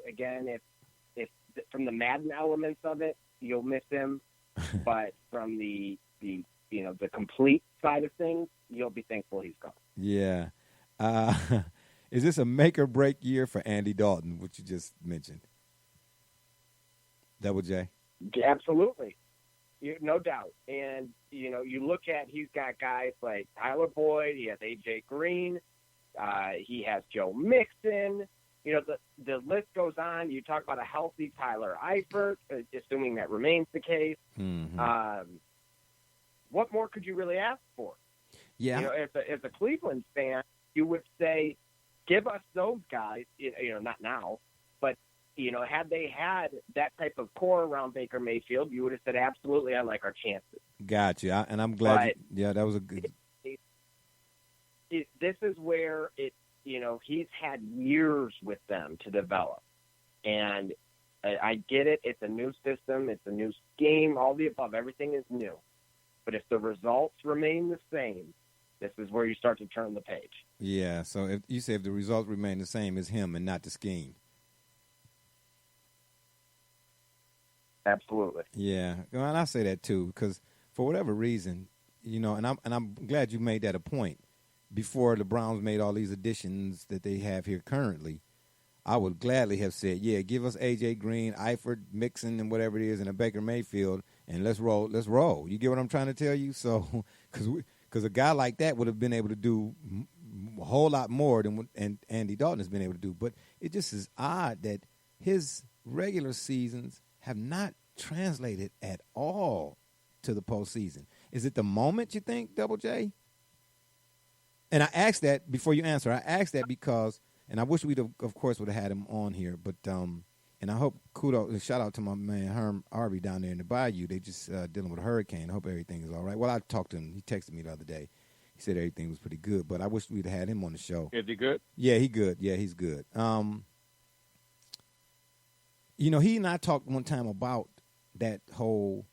S5: Again, if from the Madden elements of it, you'll miss him, but from the complete side of things, you'll be thankful he's gone.
S3: Yeah. Is this a make or break year for Andy Dalton, which you just mentioned? Double J?
S5: Absolutely. No doubt. And, you look at, he's got guys like Tyler Boyd, he has A.J. Green, he has Joe Mixon. The list goes on. You talk about a healthy Tyler Eifert, assuming that remains the case.
S3: Mm-hmm.
S5: What more could you really ask for?
S3: Yeah.
S5: As a Cleveland fan, you would say, give us those guys, not now, but, had they had that type of core around Baker Mayfield, you would have said, absolutely, I like our chances.
S3: Gotcha. And I'm glad. That was a good.
S5: This is where he's had years with them to develop. And I get it. It's a new system. It's a new scheme. All the above. Everything is new. But if the results remain the same, this is where you start to turn the page.
S3: Yeah. So if you say if the results remain the same, it's him and not the scheme.
S5: Absolutely.
S3: Yeah. And I say that too because for whatever reason, and I'm glad you made that a point. Before the Browns made all these additions that they have here currently, I would gladly have said, yeah, give us A.J. Green, Eifert, Mixon, and whatever it is, and a Baker Mayfield, and let's roll. Let's roll. You get what I'm trying to tell you? So, because a guy like that would have been able to do a whole lot more than what Andy Dalton has been able to do. But it just is odd that his regular seasons have not translated at all to the postseason. Is it the moment, you think, Double J? And I asked that before you answer. I asked that because, and I wish we'd, of course, would have had him on here. But, and I hope shout out to my man Herm Arby down there in the Bayou. They just dealing with a hurricane. I hope everything is all right. Well, I talked to him. He texted me the other day. He said everything was pretty good. But I wish we'd have had him on the show.
S4: Is he good?
S3: Yeah, he good. Yeah, he's good. You know, he and I talked one time about that whole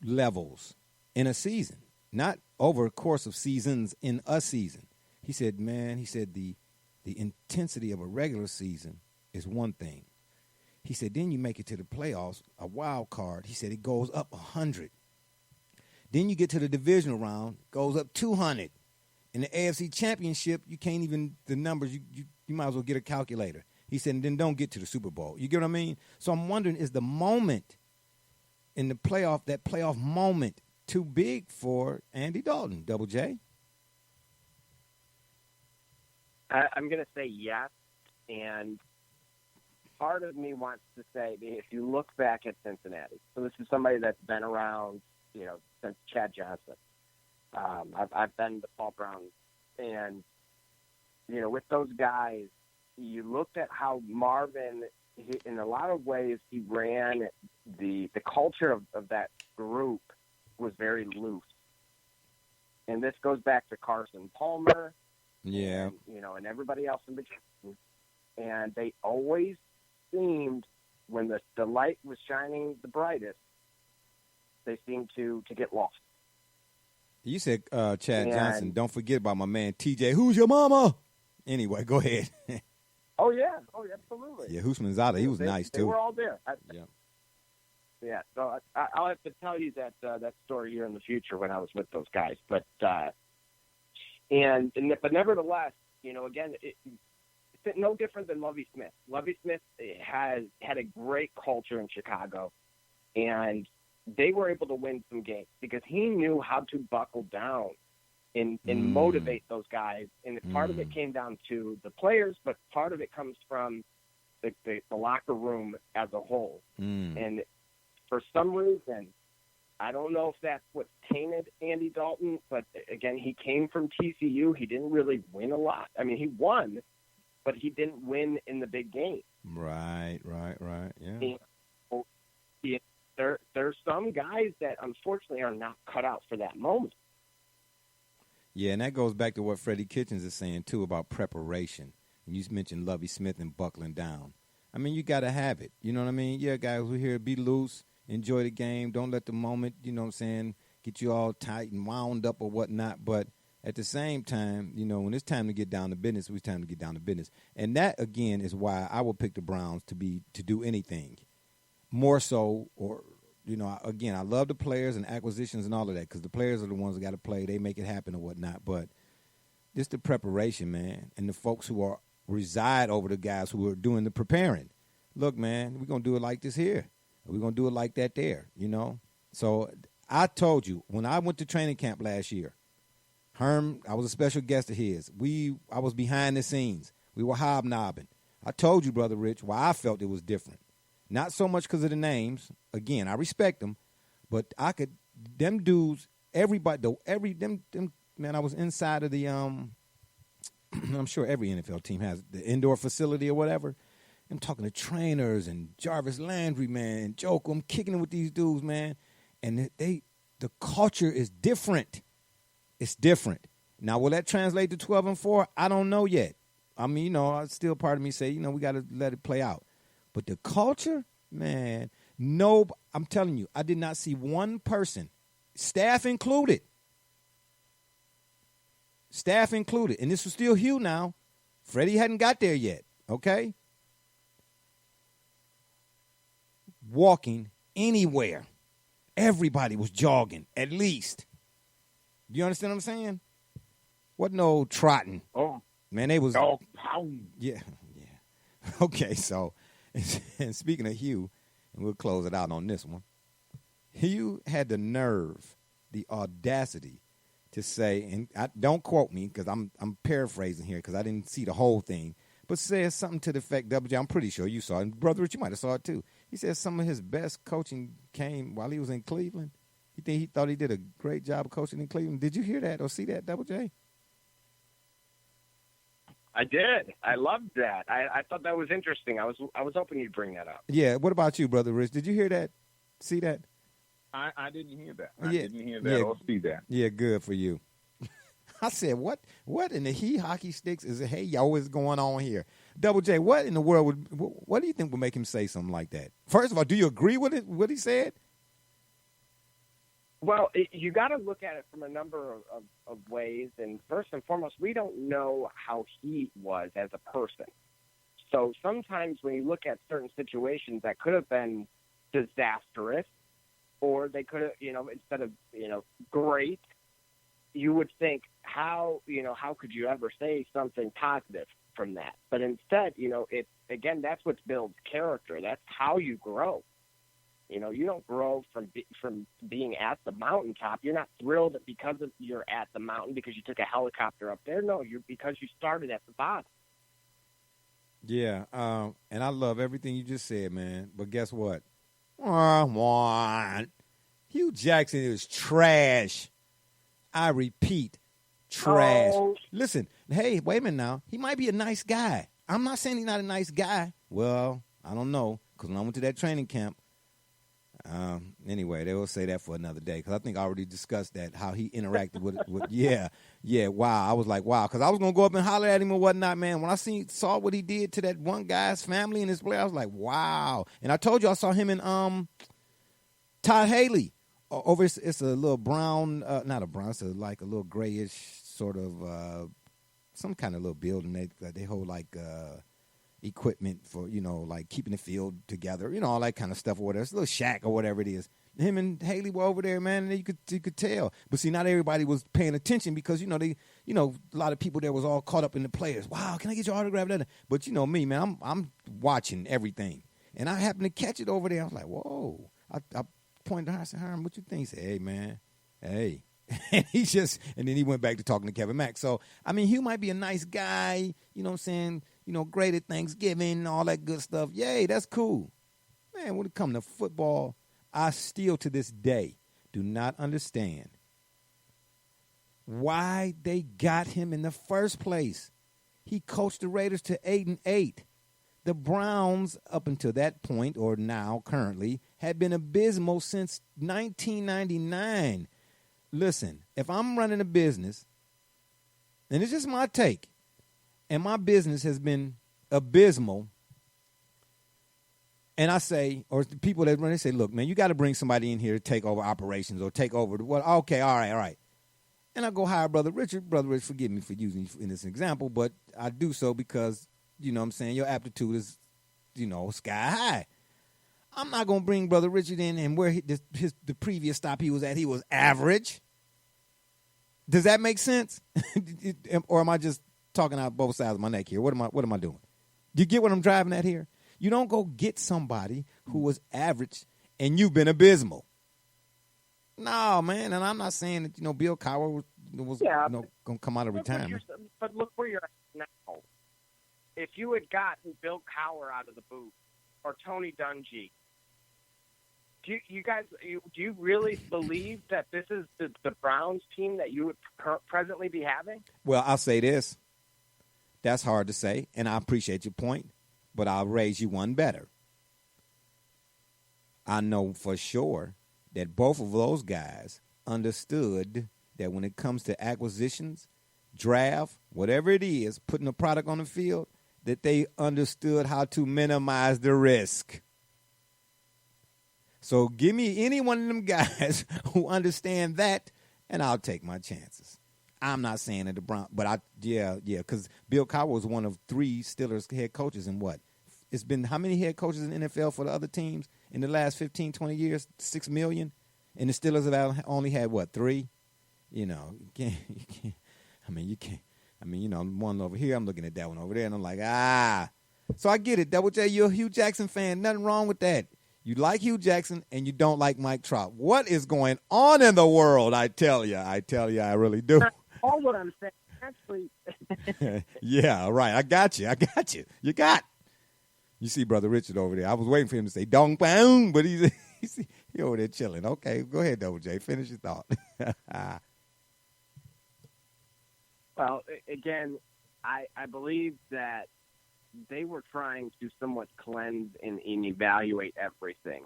S3: levels in a season, not over a course of seasons in a season. He said, man, the intensity of a regular season is one thing. He said, then you make it to the playoffs, a wild card. He said it goes up 100. Then you get to the divisional round, goes up 200. In the AFC Championship, you can't even, the numbers, you might as well get a calculator. He said, and then don't get to the Super Bowl. You get what I mean? So I'm wondering, is the moment in the playoff, that playoff moment, too big for Andy Dalton, Double J?
S5: I'm going to say yes, and part of me wants to say, if you look back at Cincinnati, so this is somebody that's been around, since Chad Johnson. I've been to Paul Brown, and, with those guys, you looked at how Marvin, in a lot of ways, he ran the culture of that group was very loose. And this goes back to Carson Palmer.
S3: Yeah.
S5: And everybody else in between. And they always seemed, when the light was shining the brightest, they seemed to get lost.
S3: You said Chad Johnson. Don't forget about my man TJ. Who's your mama? Anyway, go ahead.
S5: Oh, yeah. Oh, absolutely.
S3: Yeah, Husmanzada, he was nice, too.
S5: They were all there.
S3: Yeah.
S5: Yeah, so I'll have to tell you that story here in the future when I was with those guys. But but nevertheless, again, it's no different than Lovie Smith. Lovie Smith had a great culture in Chicago, and they were able to win some games because he knew how to buckle down and motivate those guys. And part of it came down to the players, but part of it comes from the locker room as a whole. And for some reason, I don't know if that's what tainted Andy Dalton, but again, he came from TCU. He didn't really win a lot. I mean, he won, but he didn't win in the big game.
S3: Right. Yeah.
S5: And there's some guys that unfortunately are not cut out for that moment.
S3: Yeah, and that goes back to what Freddie Kitchens is saying, too, about preparation. You mentioned Lovie Smith and buckling down. I mean, you got to have it. You know what I mean? Yeah, guys, we're here to be loose, enjoy the game. Don't let the moment, get you all tight and wound up or whatnot. But at the same time, when it's time to get down to business, it's time to get down to business. And that, again, is why I will pick the Browns to do anything. More so, or, again, I love the players and acquisitions and all of that because the players are the ones that got to play. They make it happen or whatnot. But just the preparation, man, and the folks who reside over the guys who are doing the preparing. Look, man, we're going to do it like this here. We're going to do it like that there, So I told you, when I went to training camp last year, Herm, I was a special guest of his. I was behind the scenes. We were hobnobbing. I told you, Brother Rich, why I felt it was different. Not so much because of the names. Again, I respect them, but them dudes, everybody, man, I was inside of the, I'm sure every NFL team has the indoor facility or whatever. I'm talking to trainers and Jarvis Landry, man, and Joker. I'm kicking it with these dudes, man. And the culture is different. It's different. Now, will that translate to 12-4? I don't know yet. I mean, still part of me say, we got to let it play out. But the culture, man, no, I'm telling you, I did not see one person, staff included, and this was still Hugh now. Freddie hadn't got there yet, okay? Walking anywhere. Everybody was jogging, at least. Do you understand what I'm saying? Wasn't no trotting.
S4: Oh.
S3: Man, they was.
S4: Oh,
S3: yeah. Okay, so, and speaking of Hugh, and we'll close it out on this one. Hugh had the nerve, the audacity to say, and don't quote me because I'm paraphrasing here because I didn't see the whole thing, but says something to the effect, WJ, I'm pretty sure you saw it, and Brother Rich, you might have saw it too. He said some of his best coaching came while he was in Cleveland. He thought he did a great job of coaching in Cleveland. Did you hear that or see that, Double J?
S5: I did. I loved that. I thought that was interesting. I was hoping you'd bring that up.
S3: Yeah. What about you, Brother Rich? Did you hear that? See that?
S4: I didn't hear that. I didn't hear that or see that.
S3: Yeah, good for you. I said, what in the hockey sticks is always going on here? Double J, what in the world what do you think would make him say something like that? First of all, do you agree with what he said?
S5: Well, you got to look at it from a number of ways. And first and foremost, we don't know how he was as a person. So sometimes when you look at certain situations that could have been disastrous, or they could have, instead of, great, you would think how could you ever say something positive from that? But instead, that's what builds character. That's how you grow. You don't grow from being at the mountaintop. You're not thrilled because you're at the mountain because you took a helicopter up there. No, because you started at the bottom.
S3: Yeah, and I love everything you just said, man. But guess what? Hugh Jackson is trash. I repeat, trash.
S5: Oh.
S3: Listen, hey, wait a minute now. He might be a nice guy. I'm not saying he's not a nice guy. Well, I don't know, because when I went to that training camp, anyway, they will say that for another day, because I think I already discussed that, how he interacted with wow. I was like, wow, because I was going to go up and holler at him or whatnot, man. When I saw what he did to that one guy's family and his player, I was like, wow. And I told you I saw him in Todd Haley. Over, it's a little brown, not a brown, it's like a little grayish sort of, some kind of little building. They hold like equipment for, like keeping the field together, all that kind of stuff or whatever. It's a little shack or whatever it is. Him and Haley were over there, man, and you could tell. But see, not everybody was paying attention because, a lot of people there was all caught up in the players. Wow, can I get your autograph? But me, man, I'm watching everything. And I happened to catch it over there. I was like, whoa. I pointed to her, I said, Hiram, what you think? He said, hey, man, hey. And then he went back to talking to Kevin Mack. So, Hugh might be a nice guy, what I'm saying, great at Thanksgiving, all that good stuff. Yay, that's cool. Man, when it comes to football, I still to this day do not understand why they got him in the first place. He coached the Raiders to 8-8. The Browns, up until that point, or now currently, had been abysmal since 1999. Listen, if I'm running a business, and it's just my take, and my business has been abysmal, and I say, or the people that run, they say, look, man, you got to bring somebody in here to take over operations or take over. Okay, all right. And I go hire Brother Richard. Brother Richard, forgive me for using you in this example, but I do so because, what I'm saying, your aptitude is, sky high. I'm not going to bring Brother Richard in and where the previous stop he was at, he was average. Does that make sense? Or am I just talking out both sides of my neck here? What am I doing? Do you get what I'm driving at here? You don't go get somebody who was average and you've been abysmal. No, man, and I'm not saying that, Bill Cowher was going to come out of retirement.
S5: But look where you're at now. If you had gotten Bill Cowher out of the booth or Tony Dungy, do you really believe that this is the Browns team that you would presently be having?
S3: Well, I'll say this. That's hard to say, and I appreciate your point, but I'll raise you one better. I know for sure that both of those guys understood that when it comes to acquisitions, draft, whatever it is, putting a product on the field, that they understood how to minimize the risk. So give me any one of them guys who understand that, and I'll take my chances. I'm not saying that the Browns, but because Bill Cowher was one of 3 Steelers head coaches in what? It's been how many head coaches in the NFL for the other teams in the last 15, 20 years? 6 million? And the Steelers have only had, 3? You can't. You can't. One over here, I'm looking at that one over there, and I'm like, So I get it. Double J, you're a Hugh Jackson fan. Nothing wrong with that. You like Hugh Jackson and you don't like Mike Trout. What is going on in the world? I tell you, I really do.
S5: That's all what I'm saying. Actually,
S3: yeah, right. I got you. You see Brother Richard over there. I was waiting for him to say dong bang, but he over there chilling. Okay, go ahead, Double J. Finish your thought.
S5: well, again, I believe that they were trying to somewhat cleanse and evaluate everything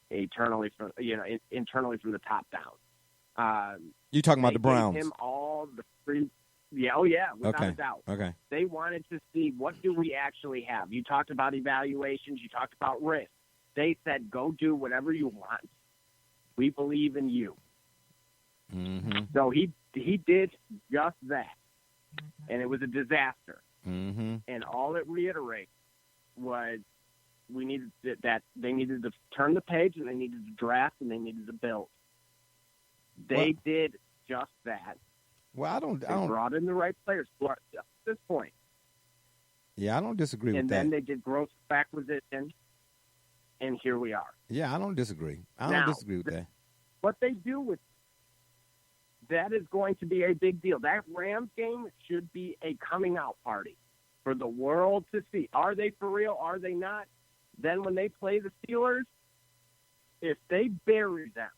S5: internally from the top down.
S3: You talking about the Browns?
S5: Gave him all the free. Yeah, oh yeah, without a doubt.
S3: Okay.
S5: They wanted to see what do we actually have. You talked about evaluations. You talked about risk. They said, go do whatever you want. We believe in you.
S3: Mm-hmm.
S5: So he did just that, and it was a disaster.
S3: Mm-hmm.
S5: And all it reiterates was we needed that they needed to turn the page, and they needed to draft, and they needed to build. They did just that.
S3: Well, I don't
S5: brought in the right players at this point.
S3: Yeah, I don't disagree with that.
S5: And then they did growth acquisition, and here we are.
S3: Yeah, I don't disagree. I don't disagree with that.
S5: What they do with that is going to be a big deal. That Rams game should be a coming out party for the world to see. Are they for real? Are they not? Then when they play the Steelers, if they bury them,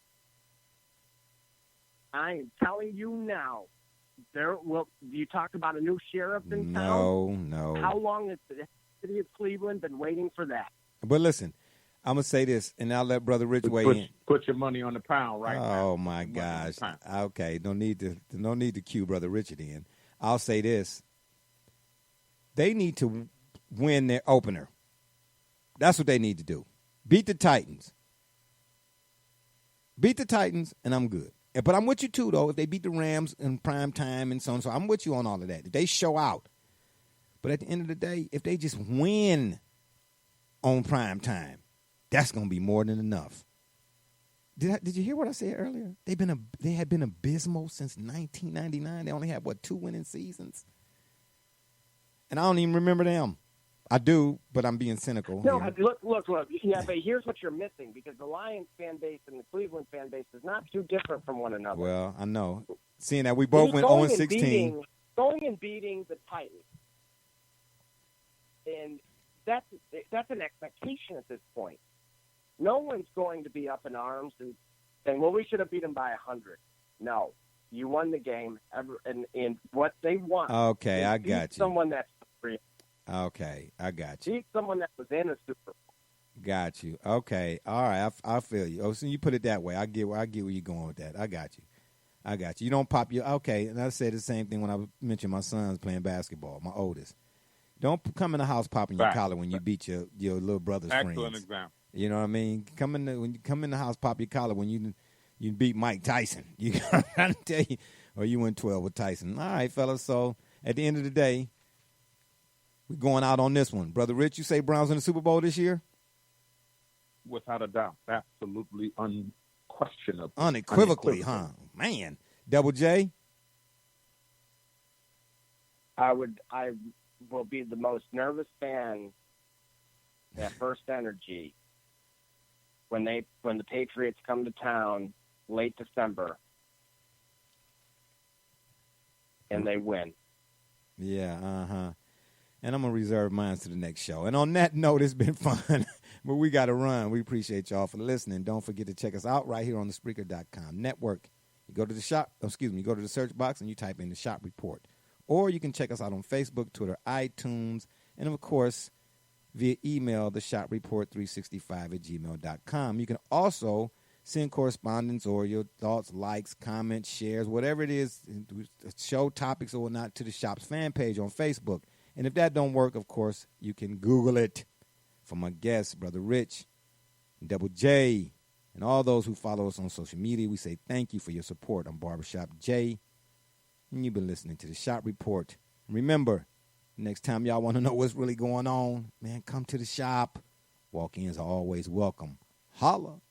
S5: I am telling you now, you talk about a new sheriff in town?
S3: No.
S5: How long has the city of Cleveland been waiting for that?
S3: But listen, I'm going to say this, and I'll let Brother Rich weigh in.
S4: Put your money on the pound right now.
S3: Oh, my gosh. Okay, no need to cue Brother Richard in. I'll say this. They need to win their opener. That's what they need to do. Beat the Titans. And I'm good. But I'm with you, too, though, if they beat the Rams in prime time and so on. So I'm with you on all of that. If they show out. But at the end of the day, if they just win on prime time, that's going to be more than enough. Did you hear what I said earlier? They had been abysmal since 1999. They only had, 2 winning seasons? And I don't even remember them. I do, but I'm being cynical.
S5: No,
S3: here.
S5: look. Yeah, but here's what you're missing, because the Lions fan base and the Cleveland fan base is not too different from one another.
S3: Well, I know. Seeing that we both went 0-16.
S5: Going and beating the Titans. And that's an expectation at this point. No one's going to be up in arms and saying, well, we should have beat them by 100. No. You won the game, and what they want.
S3: Okay, I got you.
S5: Someone that's free.
S3: Okay, I got you.
S5: Beat someone that was in a Super Bowl.
S3: Got you. Okay, all right, I feel you. Oh, so you put it that way. I get where you're going with that. I got you. You don't pop your okay. And I said the same thing when I mentioned my son's playing basketball. My oldest. Don't come in the house popping your collar when you beat your little brother's friends.
S4: Excellent example.
S3: You know what I mean? When you come in the house, pop your collar when you beat Mike Tyson. You gotta tell you, or you went 12 with Tyson. All right, fellas. So at the end of the day, we're going out on this one. Brother Rich, you say Browns in the Super Bowl this year?
S4: Without a doubt. Absolutely unquestionable.
S3: Unequivocally, huh? Man. Double J?
S5: I will be the most nervous fan at First Energy when the Patriots come to town late December and they win.
S3: Yeah, uh-huh. And I'm going to reserve mine to the next show. And on that note, it's been fun, but we got to run. We appreciate y'all for listening. Don't forget to check us out right here on the Spreaker.com network. You go to the search box and you type in the Shop Report. Or you can check us out on Facebook, Twitter, iTunes, and of course, via email, theshopreport365@gmail.com. You can also send correspondence or your thoughts, likes, comments, shares, whatever it is, show topics or whatnot, to the shop's fan page on Facebook. And if that don't work, of course, you can Google it. For my guests, Brother Rich, Double J, and all those who follow us on social media, we say thank you for your support. I'm Barbershop J, and you've been listening to the Shop Report. Remember, next time y'all want to know what's really going on, man, come to the shop. Walk-ins are always welcome. Holla.